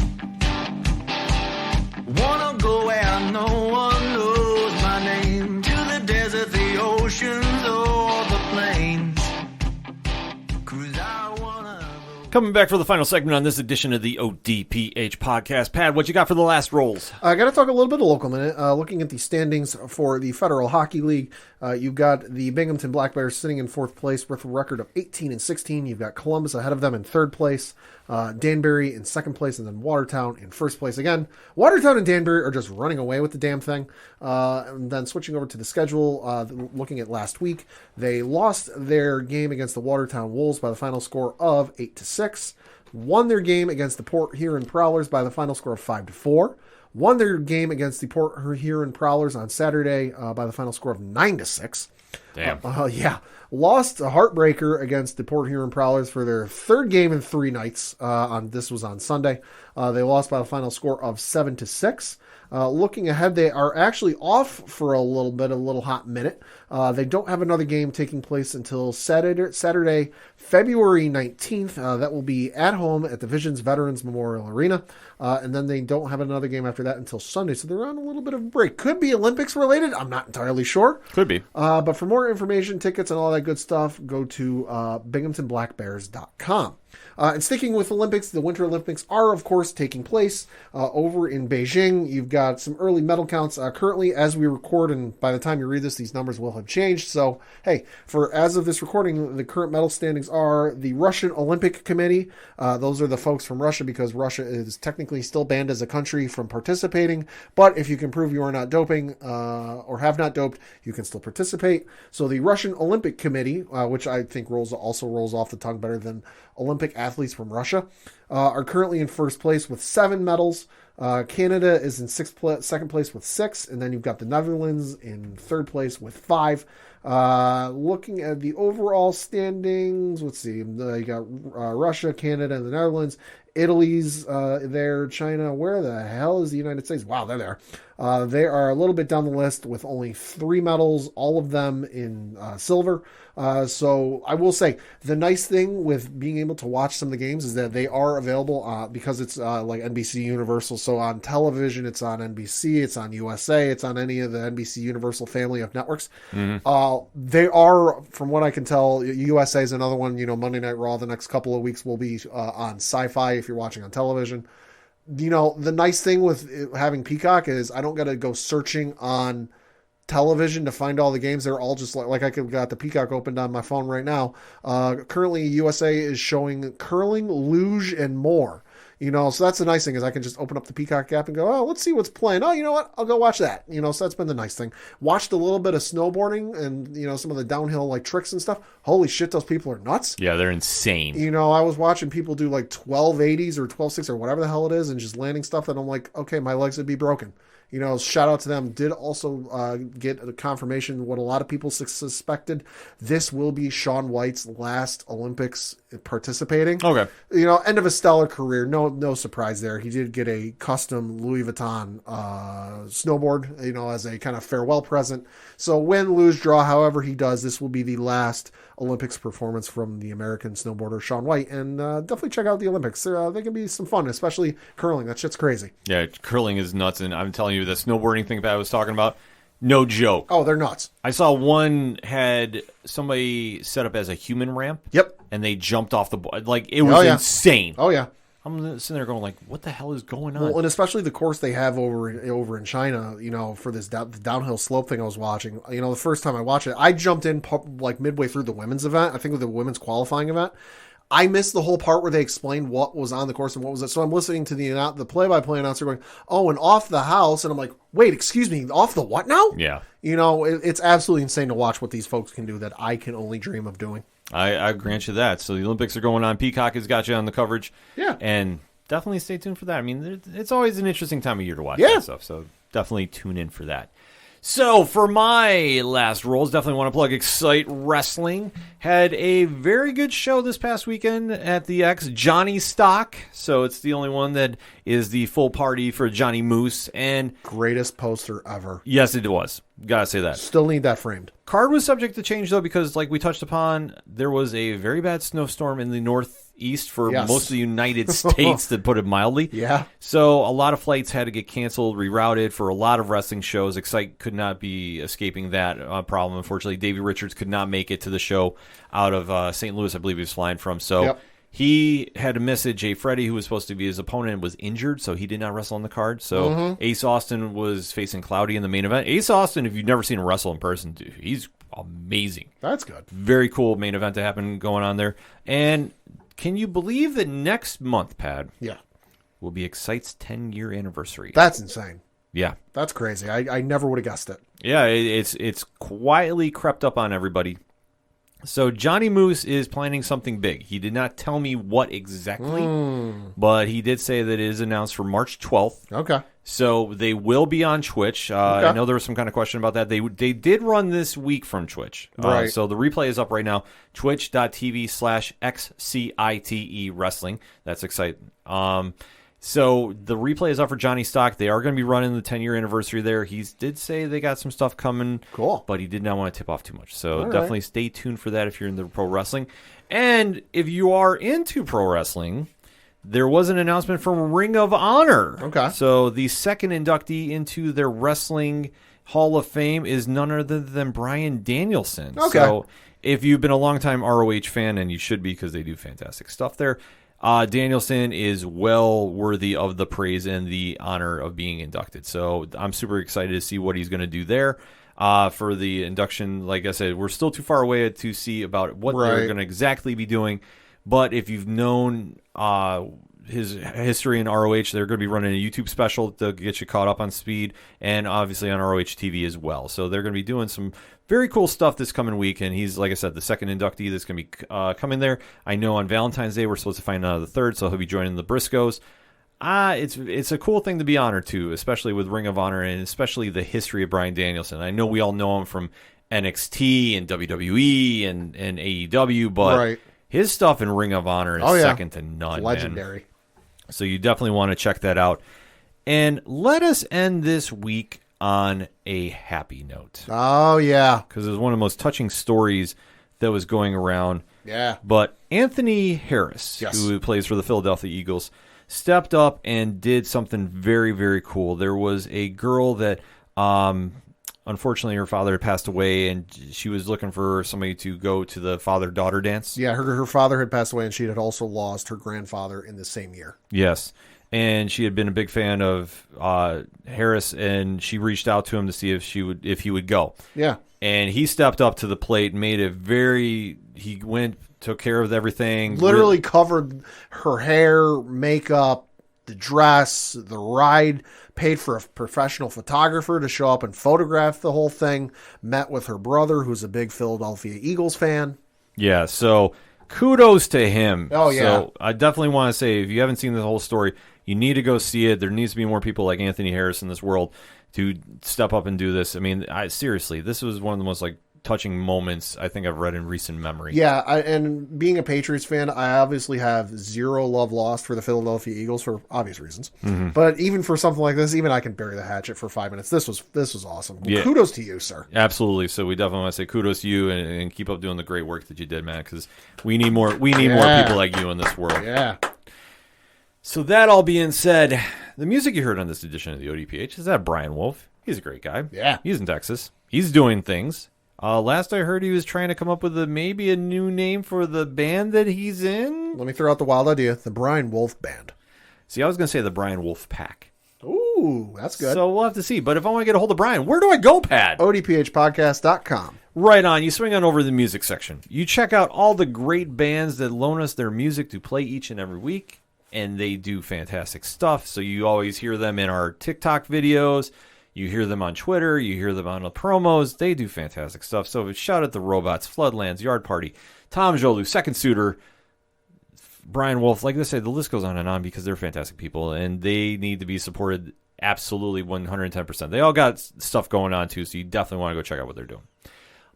Wanna go where no one knows my name, to the desert, the oceans, or the plains. 'Cause I wanna go. Coming back for the final segment on this edition of the ODPH Podcast. Pad, what you got for the last rolls? I got to talk a little bit of local minute. Looking at the standings for the Federal Hockey League, you've got the Binghamton Black Bears sitting in 4th place with a record of 18-16. You've got Columbus ahead of them in 3rd place, Danbury in 2nd place, and then Watertown in 1st place again. Watertown and Danbury are just running away with the damn thing. And then switching over to the schedule, looking at last week, they lost their game against the Watertown Wolves by the final score of 8-6. Won their game against the Port Huron Prowlers by the final score of 5-4. Won their game against the Port Huron Prowlers on Saturday by the final score of 9-6. Damn. Yeah. Lost a heartbreaker against the Port Huron Prowlers for their 3rd game in 3 nights. This was on Sunday. They lost by the final score of 7-6. Looking ahead, they are actually off for a little hot minute. They don't have another game taking place until Saturday, February 19th. That will be at home at the Visions Veterans Memorial Arena. And then they don't have another game after that until Sunday. So they're on a little bit of a break. Could be Olympics related. I'm not entirely sure. Could be. But for more information, tickets, and all that good stuff, go to BinghamtonBlackBears.com. And sticking with Olympics, the Winter Olympics are, of course, taking place over in Beijing. You've got some early medal counts currently as we record, and by the time you read this, these numbers will have changed. So, hey, as of this recording, the current medal standings are the Russian Olympic Committee. Those are the folks from Russia, because Russia is technically still banned as a country from participating. But if you can prove you are not doping or have not doped, you can still participate. So the Russian Olympic Committee, which I think also rolls off the tongue better than Olympic athletes from Russia, are currently in first place with 7 medals. Canada is in second place with 6, and then you've got the Netherlands in third place with 5. Looking at the overall standings, let's see, you got Russia, Canada, and the Netherlands. Italy's there, China. Where the hell is the United States? Wow, they're there. They are a little bit down the list with only 3 medals, all of them in silver. So I will say the nice thing with being able to watch some of the games is that they are available because it's like NBC Universal. So on television, it's on NBC, it's on USA, it's on any of the NBC Universal family of networks. They are, from what I can tell, USA is another one. Monday Night Raw the next couple of weeks will be on Sci-Fi if you're watching on television. The nice thing with having Peacock is I don't got to go searching on television to find all the games. They're all just like I could got the Peacock opened on my phone right now. Currently, USA is showing curling, luge, and more. So that's the nice thing is I can just open up the Peacock app and go, oh, let's see what's playing. Oh, you know what? I'll go watch that. So that's been the nice thing. Watched a little bit of snowboarding and, some of the downhill like tricks and stuff. Holy shit, those people are nuts. Yeah, they're insane. I was watching people do like 1280s or 12.6 or whatever the hell it is and just landing stuff that I'm like, okay, my legs would be broken. Shout out to them. Did also get a confirmation what a lot of people suspected. This will be Shaun White's last Olympics participating. Okay. End of a stellar career. No surprise there. He did get a custom Louis Vuitton snowboard, as a kind of farewell present. So win, lose, draw, however he does, this will be the last Olympics performance from the American snowboarder Shaun White. And definitely check out the Olympics. They can be some fun, especially curling. That shit's crazy. Yeah, curling is nuts. And I'm telling you, the snowboarding thing that I was talking about, no joke. Oh, they're nuts. I saw one had somebody set up as a human ramp. Yep. And they jumped off the board. Like, it was insane. Oh, yeah. I'm sitting there going, like, what the hell is going on? Well, and especially the course they have over in China, for this downhill slope thing I was watching. The first time I watched it, I jumped in like midway through the women's event. I think with the women's qualifying event. I missed the whole part where they explained what was on the course and what was it. So I'm listening to the play-by-play announcer going, oh, and off the house. And I'm like, wait, excuse me, off the what now? Yeah. It's absolutely insane to watch what these folks can do that I can only dream of doing. I grant you that. So the Olympics are going on. Peacock has got you on the coverage. Yeah. And definitely stay tuned for that. I mean, it's always an interesting time of year to watch that stuff. So definitely tune in for that. So for my last roles, definitely want to plug Excite Wrestling. Had a very good show this past weekend at the X, Johnny Stock. So it's the only one that is the full party for Johnny Moose. And greatest poster ever. Yes, it was. Gotta say that. Still need that framed. Card was subject to change, though, because like we touched upon, there was a very bad snowstorm in the northeast for most of the United States, to put it mildly. Yeah. So a lot of flights had to get canceled, rerouted for a lot of wrestling shows. Excite could not be escaping that problem. Unfortunately, Davey Richards could not make it to the show out of St. Louis, I believe he was flying from. So he had to miss it. Jay Freddy, who was supposed to be his opponent, was injured, so he did not wrestle on the card. So Ace Austin was facing Cloudy in the main event. Ace Austin, if you've never seen him wrestle in person, dude, he's amazing. That's good. Very cool main event to happen going on there. And can you believe that next month, Pad? Yeah. Will be Excite's 10-year anniversary. That's insane. Yeah. That's crazy. I never would have guessed it. Yeah, it's quietly crept up on everybody. So Johnny Moose is planning something big. He did not tell me what exactly, but he did say that it is announced for March 12th. Okay. So they will be on Twitch. I know there was some kind of question about that. They did run this week from Twitch. Right. So the replay is up right now. Twitch.tv/XCITE Wrestling. That's exciting. So the replay is up for Johnny Stock. They are going to be running the 10-year anniversary there. He did say they got some stuff coming. Cool. But he did not want to tip off too much. So definitely stay tuned for that if you're into pro wrestling. And if you are into pro wrestling, there was an announcement from Ring of Honor. Okay. So the second inductee into their Wrestling Hall of Fame is none other than Bryan Danielson. Okay. So if you've been a longtime ROH fan, and you should be because they do fantastic stuff there, Danielson is well worthy of the praise and the honor of being inducted. So I'm super excited to see what he's going to do there for the induction. Like I said, we're still too far away to see about what they're going to exactly be doing. But if you've known his history in ROH. They're going to be running a YouTube special to get you caught up on Speed, and obviously on ROH TV as well. So they're going to be doing some very cool stuff this coming week, and he's, like I said, the second inductee that's going to be coming there. I know on Valentine's Day we're supposed to find out the third, so he'll be joining the Briscoes. It's a cool thing to be honored to, especially with Ring of Honor and especially the history of Bryan Danielson. I know we all know him from NXT and WWE and AEW, but his stuff in Ring of Honor is second to none. It's legendary. Man. So you definitely want to check that out. And let us end this week on a happy note. Oh, yeah. Because it was one of the most touching stories that was going around. Yeah. But Anthony Harris, who plays for the Philadelphia Eagles, stepped up and did something very, very cool. There was a girl that, unfortunately, her father had passed away, and she was looking for somebody to go to the father-daughter dance. Yeah, her father had passed away, and she had also lost her grandfather in the same year. Yes, and she had been a big fan of Harris, and she reached out to him to see if he would go. Yeah, and he stepped up to the plate, and made it very. He went. Took care of everything. Literally covered her hair, makeup, the dress, the ride, paid for a professional photographer to show up and photograph the whole thing, met with her brother, who's a big Philadelphia Eagles fan. Yeah, so kudos to him. Oh, yeah. So I definitely want to say, if you haven't seen the whole story, you need to go see it. There needs to be more people like Anthony Harris in this world to step up and do this. I mean, seriously, this was one of the most, touching moments I think I've read in recent memory. Yeah, and being a Patriots fan, I obviously have zero love lost for the Philadelphia Eagles for obvious reasons. Mm-hmm. But even for something like this, even I can bury the hatchet for 5 minutes. This was awesome. Well, kudos to you, sir. Absolutely. So we definitely want to say kudos to you and keep up doing the great work that you did, man, because we need more more people like you in this world. Yeah. So that all being said, the music you heard on this edition of the ODPH is that Brian Wolf. He's a great guy. Yeah. He's in Texas. He's doing things. Last I heard, he was trying to come up with maybe a new name for the band that he's in. Let me throw out the wild idea: the Brian Wolf Band. See, I was going to say the Brian Wolf Pack. Ooh, that's good. So we'll have to see. But if I want to get a hold of Brian, where do I go, Pat? ODPHpodcast.com. Right on. You swing on over to the music section. You check out all the great bands that loan us their music to play each and every week, and they do fantastic stuff. So you always hear them in our TikTok videos. You hear them on Twitter. You hear them on the promos. They do fantastic stuff. So shout out the Robots, Floodlands, Yard Party, Tom Jolu, Second Suitor, Brian Wolf. Like I said, the list goes on and on because they're fantastic people, and they need to be supported absolutely 110%. They all got stuff going on, too, so you definitely want to go check out what they're doing.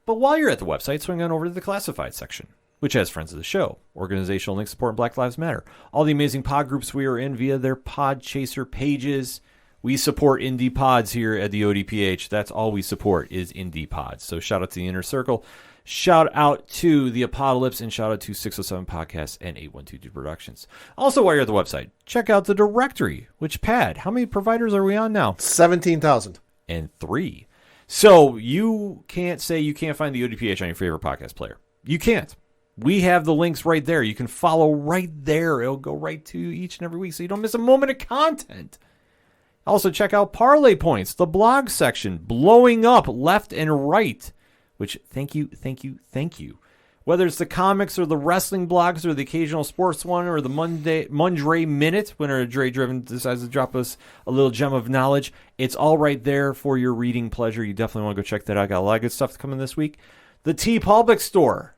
But while you're at the website, swing on over to the Classified section, which has friends of the show, organizational links supporting Black Lives Matter, all the amazing pod groups we are in via their Podchaser pages. We support indie pods here at the ODPH. That's all we support is indie pods. So shout out to the Inner Circle. Shout out to the aPODalypse, and shout out to 607 Podcasts and 8122 Productions. Also, while you're at the website, check out the directory, which, Pat, how many providers are we on now? 17,000. And 3. So you can't say you can't find the ODPH on your favorite podcast player. You can't. We have the links right there. You can follow right there. It'll go right to each and every week so you don't miss a moment of content. Also, check out Parlay Points, the blog section, blowing up left and right, which thank you. Whether it's the comics or the wrestling blogs or the occasional sports one or the Mundre Minute, when Dre Driven decides to drop us a little gem of knowledge, it's all right there for your reading pleasure. You definitely want to go check that out. Got a lot of good stuff coming this week. The TeePublic store,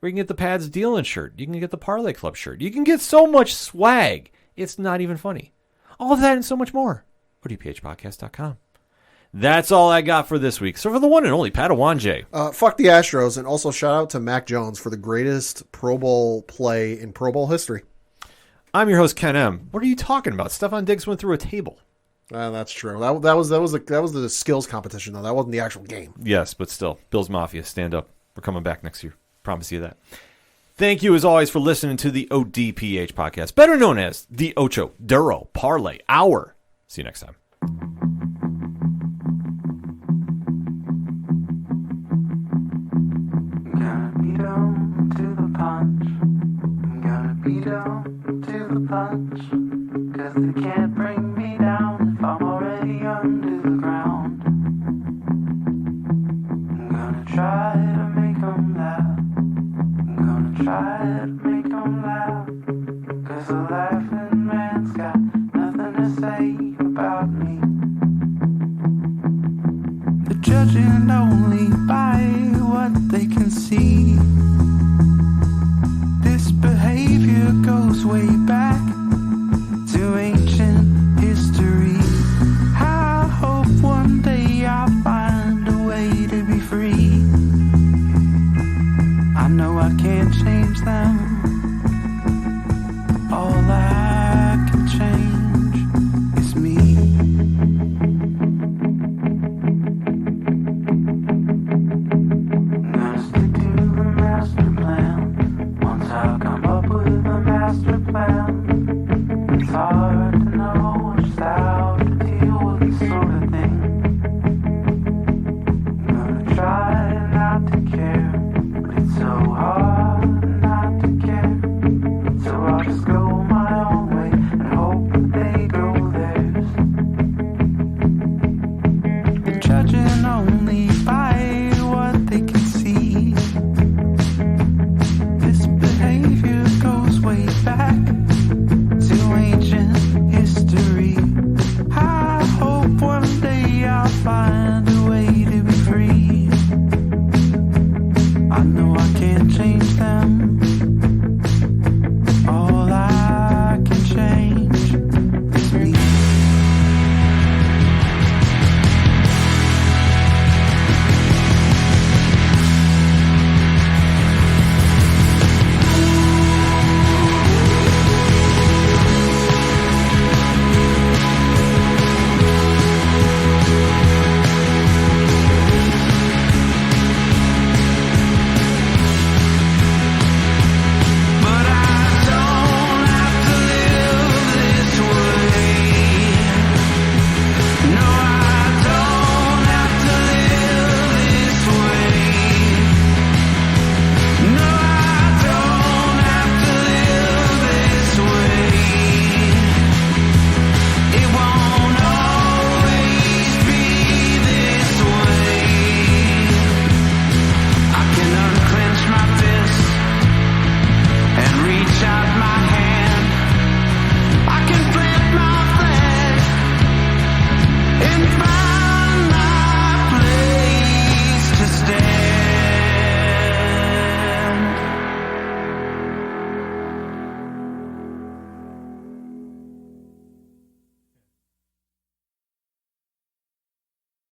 where you can get the Pads Dealin' shirt. You can get the Parlay Club shirt. You can get so much swag. It's not even funny. All of that and so much more. ODPHpodcast.com. That's all I got for this week. So for the one and only Padawan fuck the Astros, and also shout out to Mac Jones for the greatest Pro Bowl play in Pro Bowl history. I'm your host, Ken M. What are you talking about? Stephon Diggs went through a table. That's true. That was the skills competition, though. That wasn't the actual game. Yes, but still, Bills Mafia, stand up. We're coming back next year. Promise you that. Thank you, as always, for listening to the ODPH podcast, better known as the Ocho Duro Parlay Hour. See you next time. Gotta be down to the punch. Gotta be down to the punch. 'Cause they can't bring me down if I'm already under the ground. I'm gonna try to make 'em laugh. I'm gonna try to make 'em laugh. 'Cause a laughing man They're judging only by what they can see. This behavior goes way back to ancient history. I hope one day I'll find a way to be free. I know I can't change them. All I can change is me. I'm gonna stick to the master plan. Once I come up with a master plan, it's hard to know just how to deal with this sort of thing. I'm gonna try not to care, but it's so hard not to care. So I'll just go my own way and hope that they go theirs. They're judging only by